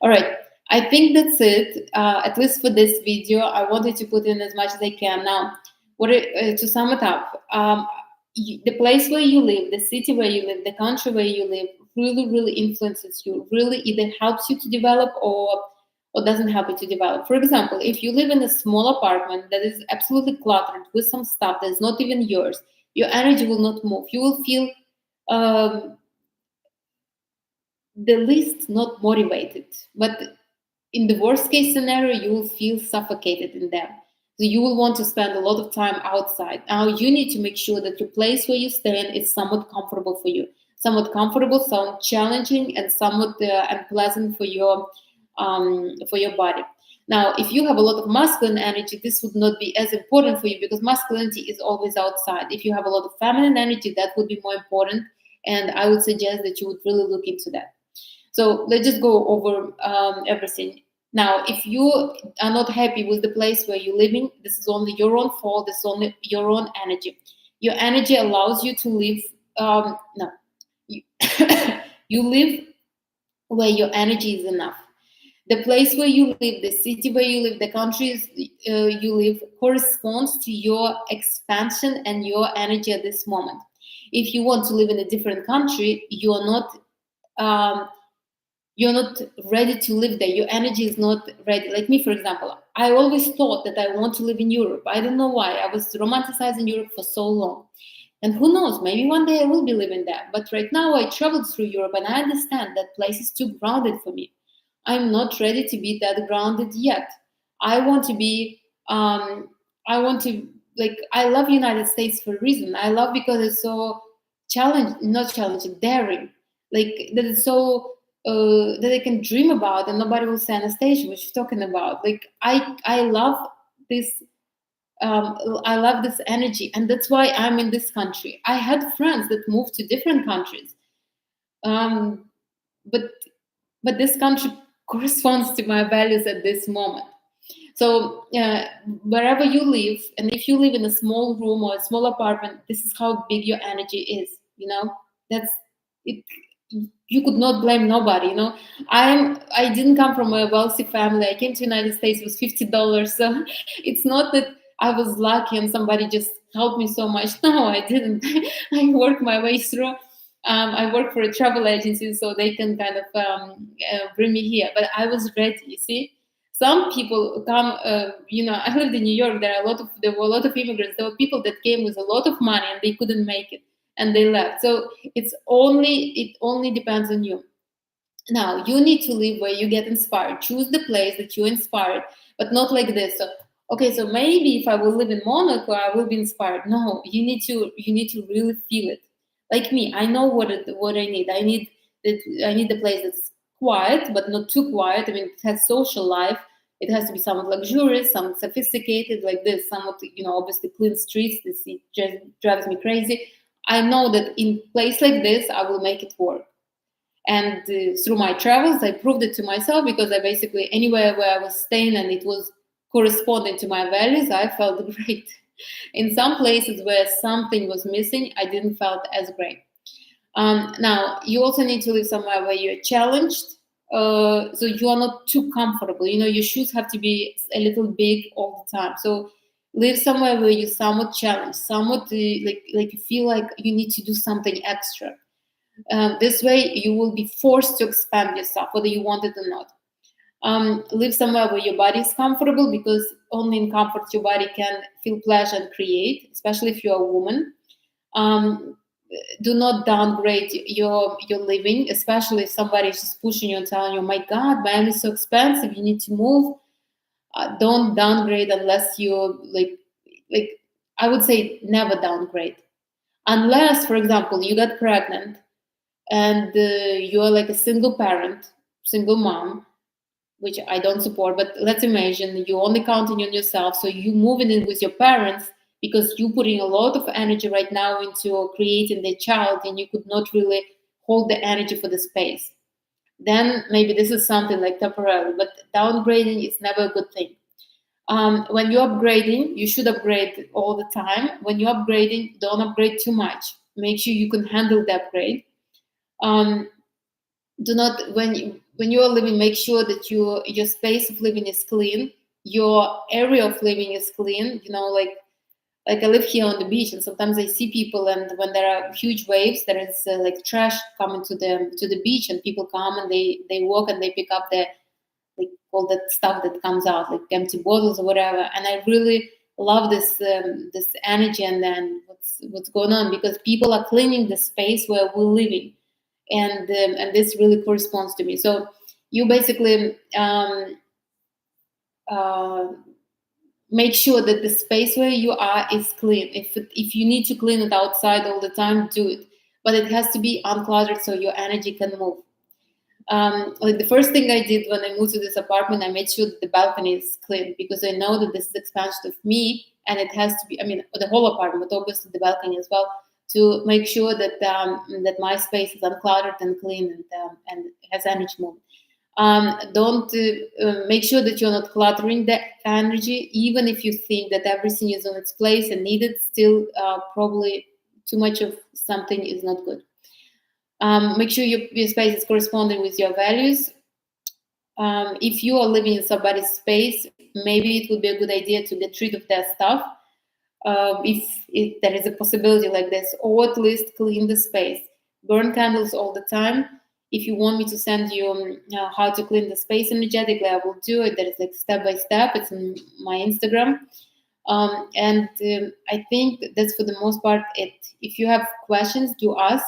All right, I think that's it. At least for this video, I wanted to put in as much as I can. Now, to sum it up, the place where you live, the city where you live, the country where you live really, really influences you, really either helps you to develop or doesn't help you to develop. For example, if you live in a small apartment that is absolutely cluttered with some stuff that's not even yours, your energy will not move. You will feel the least not motivated. But in the worst case scenario, you will feel suffocated in them. So you will want to spend a lot of time outside. Now you need to make sure that your place where you stand is somewhat comfortable for you. Somewhat comfortable, somewhat challenging, and somewhat unpleasant for your body. Now, if you have a lot of masculine energy, this would not be as important for you, because masculinity is always outside. If you have a lot of feminine energy, that would be more important, and I would suggest that you would really look into that. So let's just go over everything. Now, if you are not happy with the place where you're living, this is only your own fault. This is only your own energy. Your energy allows you to live. You, you live where your energy is enough. The place where you live, the city where you live, the countries you live corresponds to your expansion and your energy at this moment. If you want to live in a different country, you're not ready to live there. Your energy is not ready. Like me, for example, I always thought that I want to live in Europe. I don't know why. I was romanticizing Europe for so long. And who knows, maybe one day I will be living there. But right now I traveled through Europe and I understand that place is too grounded for me. I'm not ready to be that grounded yet. I want to be, I love United States for a reason. I love because it's so daring. Like that it's so, that I can dream about and nobody will say, Anastasia, what you talking about? Like I love this. I love this energy, and that's why I'm in this country. I had friends that moved to different countries, but this country corresponds to my values at this moment. So wherever you live, and if you live in a small room or a small apartment, this is how big your energy is. That's it. You could not blame nobody. I didn't come from a wealthy family. I came to the United States with $50. So it's not that I was lucky and somebody just helped me so much. No, I didn't. I worked my way through. I work for a travel agency, so they can kind of bring me here. But I was ready. You see, some people come. I lived in New York. There were a lot of immigrants. There were people that came with a lot of money and they couldn't make it, and they left. So it only depends on you. Now you need to live where you get inspired. Choose the place that you're inspired, but not like this. So, okay, so maybe if I will live in Monaco, I will be inspired. No, you need to really feel it. Like me, I know what I need. I need the place that's quiet, but not too quiet. I mean, it has social life, It has to be somewhat luxurious, somewhat sophisticated, like this, somewhat, obviously clean streets. This it just drives me crazy. I know that in place like this, I will make it work. And through my travels, I proved it to myself, because I basically, anywhere where I was staying and it was corresponding to my values, I felt great. In some places where something was missing, I didn't felt as great. Now, you also need to live somewhere where you're challenged, so you are not too comfortable. Your shoes have to be a little big all the time. So live somewhere where you're somewhat challenged, somewhat like you feel like you need to do something extra. This way, you will be forced to expand yourself, whether you want it or not. Live somewhere where your body is comfortable, because only in comfort your body can feel pleasure and create, especially if you're a woman. Um, do not downgrade your living, especially if somebody is just pushing you and telling you, "Oh my God, Miami is so expensive. You need to move." Don't downgrade unless you like. I would say never downgrade, unless, for example, you got pregnant and you're like a single parent, single mom, which I don't support. But let's imagine you're only counting on yourself, so you moving in with your parents because you're putting a lot of energy right now into creating the child, and you could not really hold the energy for the space. Then maybe this is something like temporary, but downgrading is never a good thing. When you're upgrading, you should upgrade all the time. When you're upgrading, don't upgrade too much. Make sure you can handle the upgrade. Um, do not when you are living, make sure that your space of living is clean, your area of living is clean. Like I live here on the beach, and sometimes I see people, and when there are huge waves, there is like trash coming to the beach, and people come and they walk and they pick up the like all that stuff that comes out, like empty bottles or whatever. And I really love this energy, and then what's going on, because people are cleaning the space where we're living, and this really corresponds to me. So you basically uh, make sure that the space where you are is clean. If you need to clean it outside all the time, do it, but it has to be uncluttered so your energy can move. Like the first thing I did when I moved to this apartment, I made sure that the balcony is clean, because I know that this is expansion of me, and it has to be. I mean, the whole apartment, but obviously the balcony as well, to make sure that my space is uncluttered and clean, and has energy movement. Don't Make sure that you're not cluttering the energy, even if you think that everything is on its place and needed. Still, probably too much of something is not good. Make sure your space is corresponding with your values. If you are living in somebody's space, maybe it would be a good idea to get rid of their stuff, if there is a possibility like this, or at least clean the space. Burn candles all the time. If you want me to send you how to clean the space energetically, I will do it. There is like step by step. It's on my Instagram. And I think that's for the most part it. If you have questions, do ask.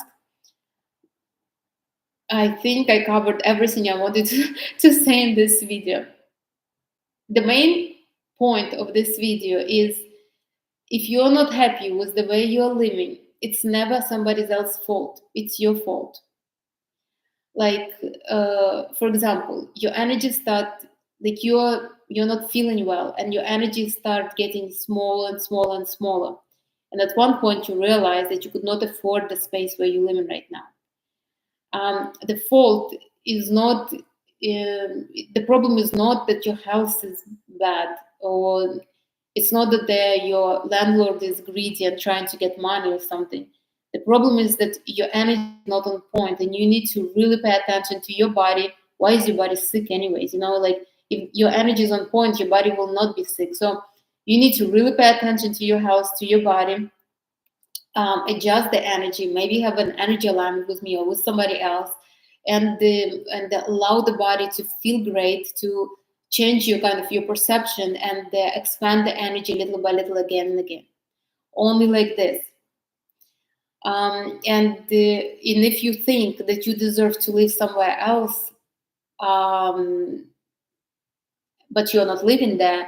I think I covered everything I wanted to say in this video. The main point of this video is, if you're not happy with the way you're living, it's never somebody else's fault. It's your fault. Like, for example, your energy start, like you're not feeling well, and your energy start getting smaller and smaller and smaller. And at one point, you realize that you could not afford the space where you're living right now. The fault is not the problem is not that your health is bad, or it's not that your landlord is greedy and trying to get money or something. The problem is that your energy is not on point, and you need to really pay attention to your body. Why is your body sick anyways? Like, if your energy is on point, your body will not be sick. So you need to really pay attention to your health, to your body. Adjust the energy. Maybe have an energy alignment with me or with somebody else, and allow the body to feel great, to change your perception, and expand the energy little by little, again and again. Only like this. And if you think that you deserve to live somewhere else, but you're not living there,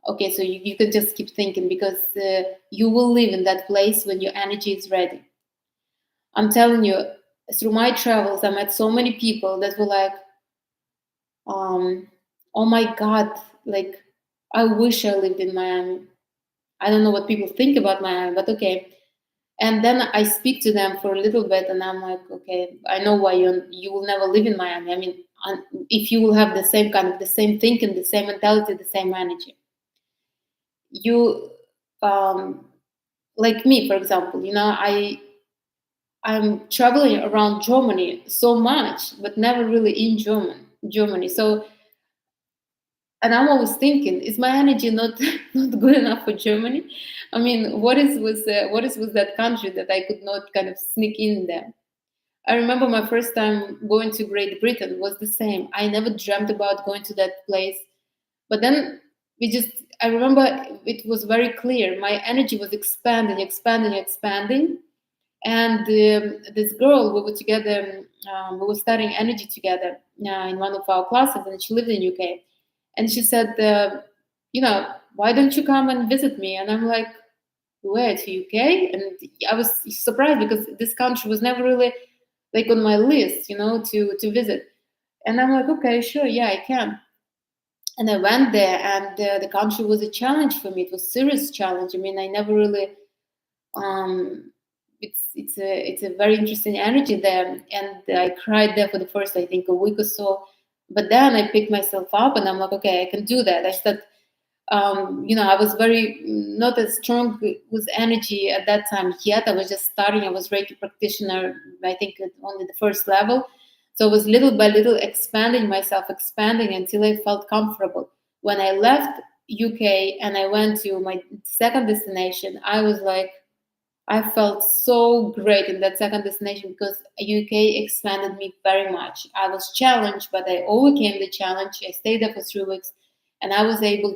okay, so you can just keep thinking, because you will live in that place when your energy is ready. I'm telling you, through my travels, I met so many people that were like, oh my God, like, I wish I lived in Miami. I don't know what people think about Miami, but okay. And then I speak to them for a little bit, and I'm like, okay, I know why you will never live in Miami. I mean, if you will have the same kind of the same thinking, the same mentality, the same energy, you like me, for example, I'm traveling around Germany so much, but never really in Germany. So, and I'm always thinking, is my energy not not good enough for Germany? I mean, what is with that country that I could not kind of sneak in there? I remember my first time going to Great Britain was the same. I never dreamt about going to that place, but then we just. I remember it was very clear. My energy was expanding, expanding, expanding, and this girl, we were together, we were studying energy together in one of our classes, and she lived in UK. And she said, why don't you come and visit me? And I'm like, where, to UK? And I was surprised because this country was never really like on my list, to visit. And I'm like, okay, sure, yeah, I can. And I went there, and the country was a challenge for me. It was a serious challenge. I mean, I never really um, it's a very interesting energy there, and I cried there for the first, I think, a week or so. But then I picked myself up, and I'm like, okay, I can do that. I said, I was very not as strong with energy at that time yet. I was just starting. I was Reiki practitioner, I think, at only the first level. So I was little by little expanding myself, expanding until I felt comfortable. When I left UK and I went to my second destination, I was like, I felt so great in that second destination because UK expanded me very much. I was challenged, but I overcame the challenge. I stayed there for 3 weeks, and I was able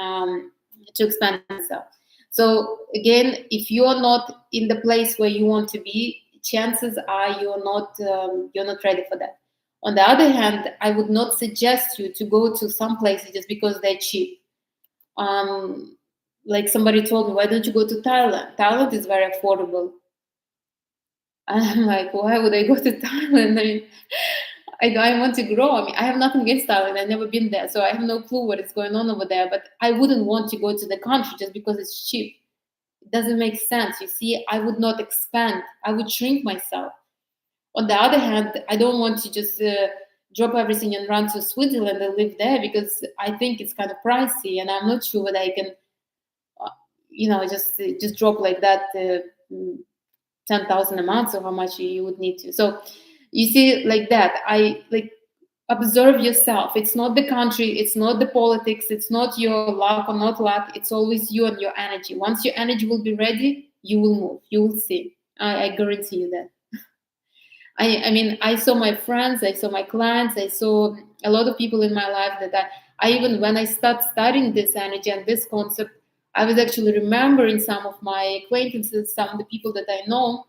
um, to expand myself. So again, if you are not in the place where you want to be, chances are you're not ready for that. On the other hand, I would not suggest you to go to some places just because they're cheap. um, like somebody told me, why don't you go to Thailand? Thailand is very affordable. And I'm like, why would I go to Thailand? I mean, I want to grow. I mean, I have nothing against Thailand. I've never been there, so I have no clue what is going on over there. But I wouldn't want to go to the country just because it's cheap. It doesn't make sense. You see, I would not expand. I would shrink myself. On the other hand, I don't want to just drop everything and run to Switzerland and live there because I think it's kind of pricey, and I'm not sure whether I can uh, just drop like that 10,000 a month or how much you would need to. So you see, like that, I like observe yourself. It's not the country, it's not the politics, it's not your luck or not luck. It's always you and your energy. Once your energy will be ready, you will move. You will see. I guarantee you that. I mean, I saw my friends, I saw my clients, I saw a lot of people in my life that I even when I start studying this energy and this concept, I was actually remembering some of my acquaintances, some of the people that I know,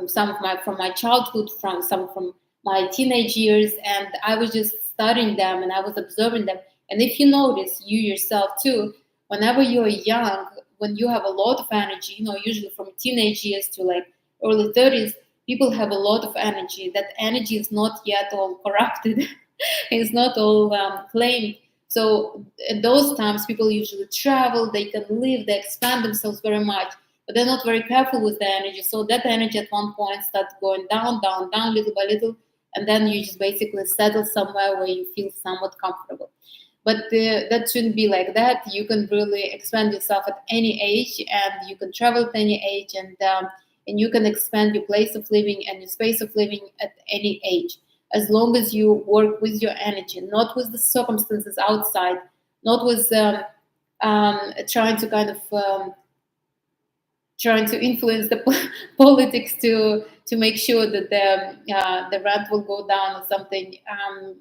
some of my from my childhood, from some from my teenage years, and I was just studying them and I was observing them. And if you notice, you yourself too, whenever you're young, when you have a lot of energy, usually from teenage years to like early 30s, people have a lot of energy. That energy is not yet all corrupted, it's not all claimed. So at those times, people usually travel, they can live, they expand themselves very much, but they're not very careful with the energy. So that energy at one point starts going down, down, down, little by little, and then you just basically settle somewhere where you feel somewhat comfortable. But that shouldn't be like that. You can really expand yourself at any age, and you can travel at any age, and you can expand your place of living and your space of living at any age, as long as you work with your energy, not with the circumstances outside, not with trying to kind of trying to influence the politics to make sure that the rent will go down or something,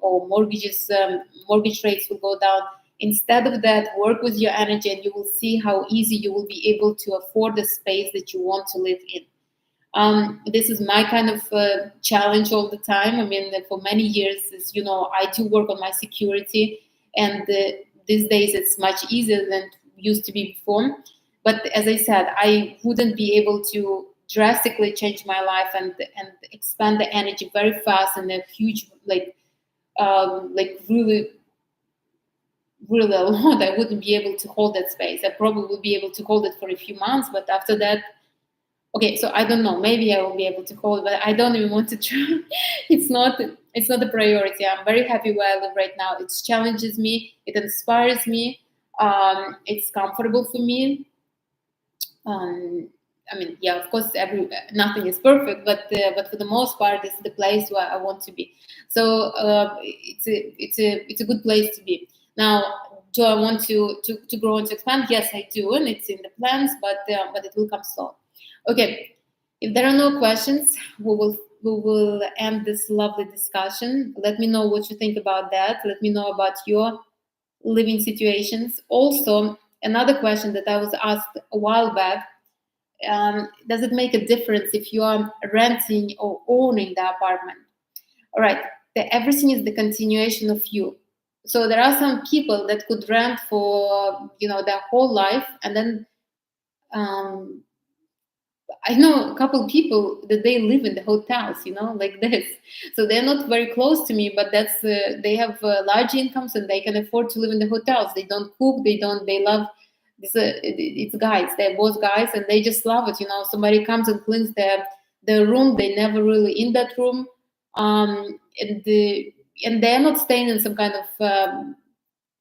or mortgage rates will go down. Instead of that, work with your energy, and you will see how easy you will be able to afford the space that you want to live in. This is my kind of challenge all the time. I mean, for many years, as you know, I do work on my security, and these days it's much easier than it used to be before. But as I said, I wouldn't be able to drastically change my life and expand the energy very fast in a huge like really really a lot. I wouldn't be able to hold that space. I probably would be able to hold it for a few months, but after that, okay, so I don't know. Maybe I will be able to hold, but I don't even want to try. It's not a priority. I'm very happy where I live right now. It challenges me. It inspires me. It's comfortable for me. Um, I mean, yeah, of course, nothing is perfect, but for the most part, this is the place where I want to be. So it's a good place to be. Now, do I want to grow and to expand? Yes, I do, and it's in the plans, but it will come slow. Okay, if there are no questions, we will end this lovely discussion. Let me know what you think about that. Let me know about your living situations. Also, another question that I was asked a while back: does it make a difference if you are renting or owning the apartment? All right, everything is the continuation of you. So there are some people that could rent for their whole life, and then um, I know a couple people that they live in the hotels, like this. So they're not very close to me, but they have large incomes and they can afford to live in the hotels. They don't cook, they love this. It's guys, they're both guys, and they just love it. Somebody comes and cleans their room. They never really in that room, and they're not staying in some kind of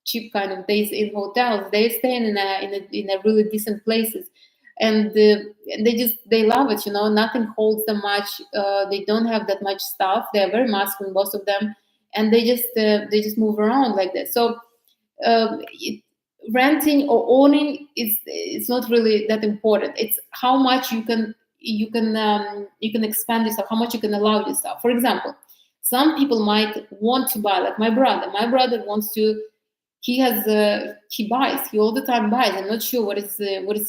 cheap kind of days in hotels. They're staying in a really decent places, and they love it. Nothing holds them much. They don't have that much stuff. They're very masculine, most of them, and they just move around like this. So renting or owning is it's not really that important. It's how much you can expand yourself, how much you can allow yourself. For example, some people might want to buy, like my brother. My brother wants to. He buys. He all the time buys. I'm not sure what is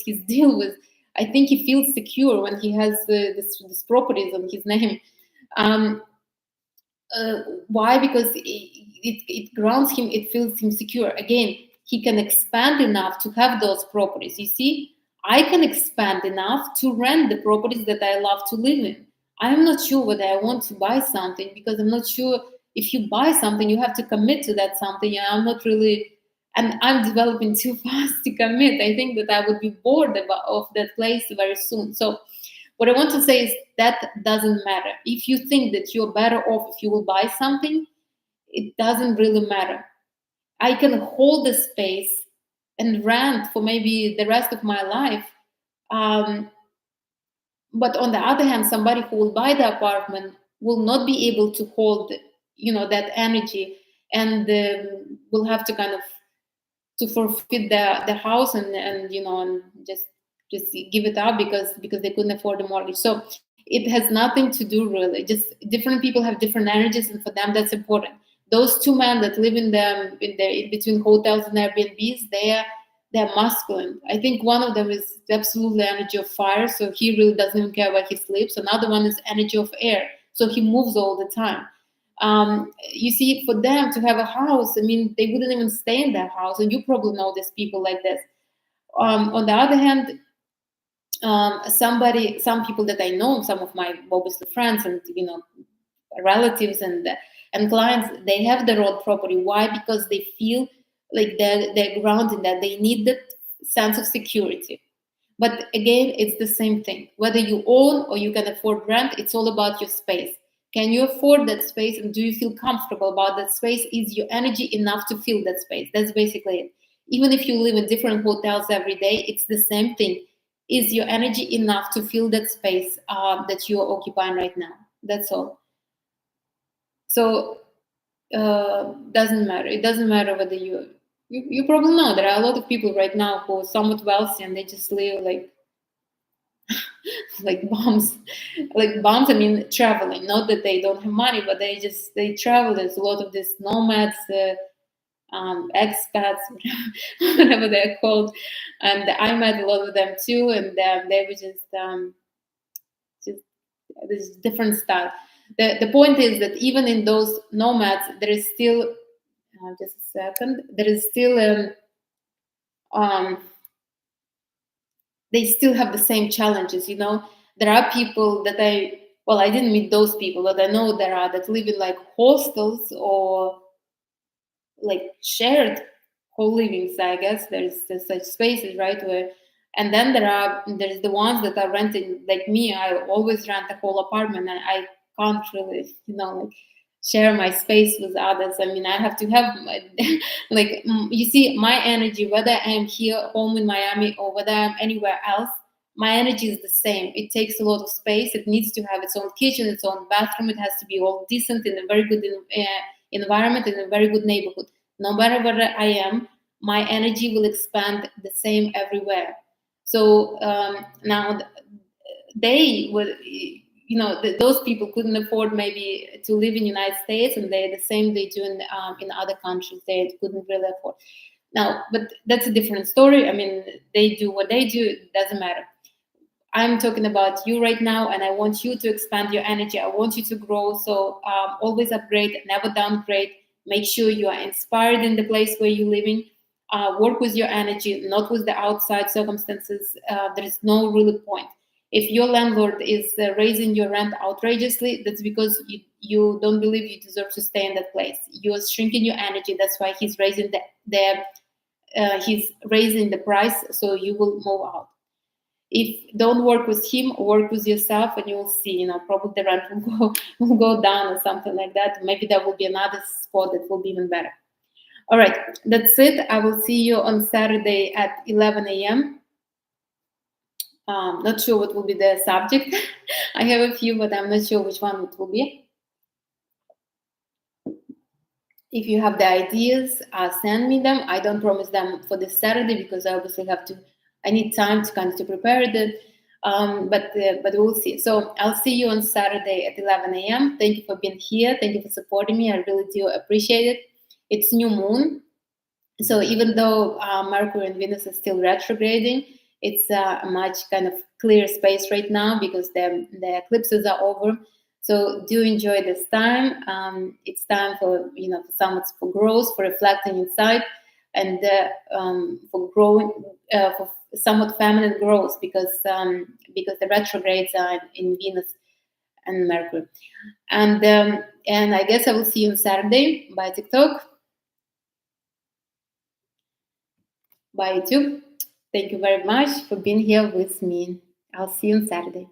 his deal with. I think he feels secure when he has this properties on his name. Um, why? Because it grounds him. It feels him secure. Again, he can expand enough to have those properties. You see, I can expand enough to rent the properties that I love to live in. I'm not sure whether I want to buy something, because I'm not sure if you buy something, you have to commit to that something. And I'm not really, and I'm developing too fast to commit. I think that I would be bored of that place very soon. So what I want to say is that doesn't matter. If you think that you're better off if you will buy something, it doesn't really matter. I can hold the space and rent for maybe the rest of my life. Um, but on the other hand, somebody who will buy the apartment will not be able to hold, that energy, and will have to kind of to forfeit the house, and just give it up because they couldn't afford the mortgage. So it has nothing to do really. Just different people have different energies, and for them that's important. Those two men that live in between hotels and Airbnbs, they're masculine. I think one of them is absolutely energy of fire, so he really doesn't even care where he sleeps. Another one is energy of air, so he moves all the time. You see, for them to have a house, I mean, they wouldn't even stay in their house, and you probably know these people like this. On the other hand, some people that I know, some of my obviously friends and relatives and clients, they have their own property. Why? Because they feel like they're grounded, that they need that sense of security. But again, it's the same thing. Whether you own or you can afford rent, it's all about your space. Can you afford that space, and do you feel comfortable about that space? Is your energy enough to fill that space? That's basically it. Even if you live in different hotels every day, it's the same thing. Is your energy enough to fill that space that you're occupying right now? That's all. So doesn't matter. It doesn't matter whether you probably know there are a lot of people right now who are somewhat wealthy and they just live like bombs, like bombs. I mean, traveling. Not that they don't have money, but they travel. There's a lot of these nomads, expats, whatever they're called, and I met a lot of them too. And they were just this different style. The point is that even in those nomads, there is still just a second. There is still um, they still have the same challenges. There are people that I didn't meet those people, but I know there are that live in like hostels or like shared co-living. So I guess there's such spaces, right? Where, and then there's the ones that are renting, like me. I always rent a whole apartment, and I can't really, like, share my space with others. I mean, I have to have like, you see, my energy, whether I am here home in Miami or whether I'm anywhere else, my energy is the same. It takes a lot of space. It needs to have its own kitchen, its own bathroom. It has to be all decent in a very good environment, in a very good neighborhood. No matter where I am, my energy will expand the same everywhere. So now they would, those people couldn't afford maybe to live in United States, and they the same they do in other countries. They couldn't really afford. Now, but that's a different story. I mean, they do what they do. It doesn't matter. I'm talking about you right now, and I want you to expand your energy. I want you to grow. So always upgrade, never downgrade. Make sure you are inspired in the place where you're living. Work with your energy, not with the outside circumstances. There is no really point. If your landlord is raising your rent outrageously, that's because you don't believe you deserve to stay in that place. You're shrinking your energy. That's why he's raising the price, so you will move out. If don't work with him, work with yourself, and you will see, probably the rent will go down or something like that. Maybe there will be another spot that will be even better. All right, that's it. I will see you on Saturday at 11 a.m. Not sure what will be the subject. I have a few, but I'm not sure which one it will be. If you have the ideas, send me them. I don't promise them for this Saturday because I obviously I need time to kind of to prepare it. But we'll see. So I'll see you on Saturday at 11 a.m. Thank you for being here. Thank you for supporting me. I really do appreciate it. It's new moon. So even though Mercury and Venus is still retrograding, it's a much kind of clear space right now because the eclipses are over. So do enjoy this time. It's time for for growth, for reflecting inside, and for growing, for somewhat feminine growth because the retrogrades are in Venus and Mercury. And I guess I will see you on Saturday by TikTok, by YouTube. Thank you very much for being here with me. I'll see you on Saturday.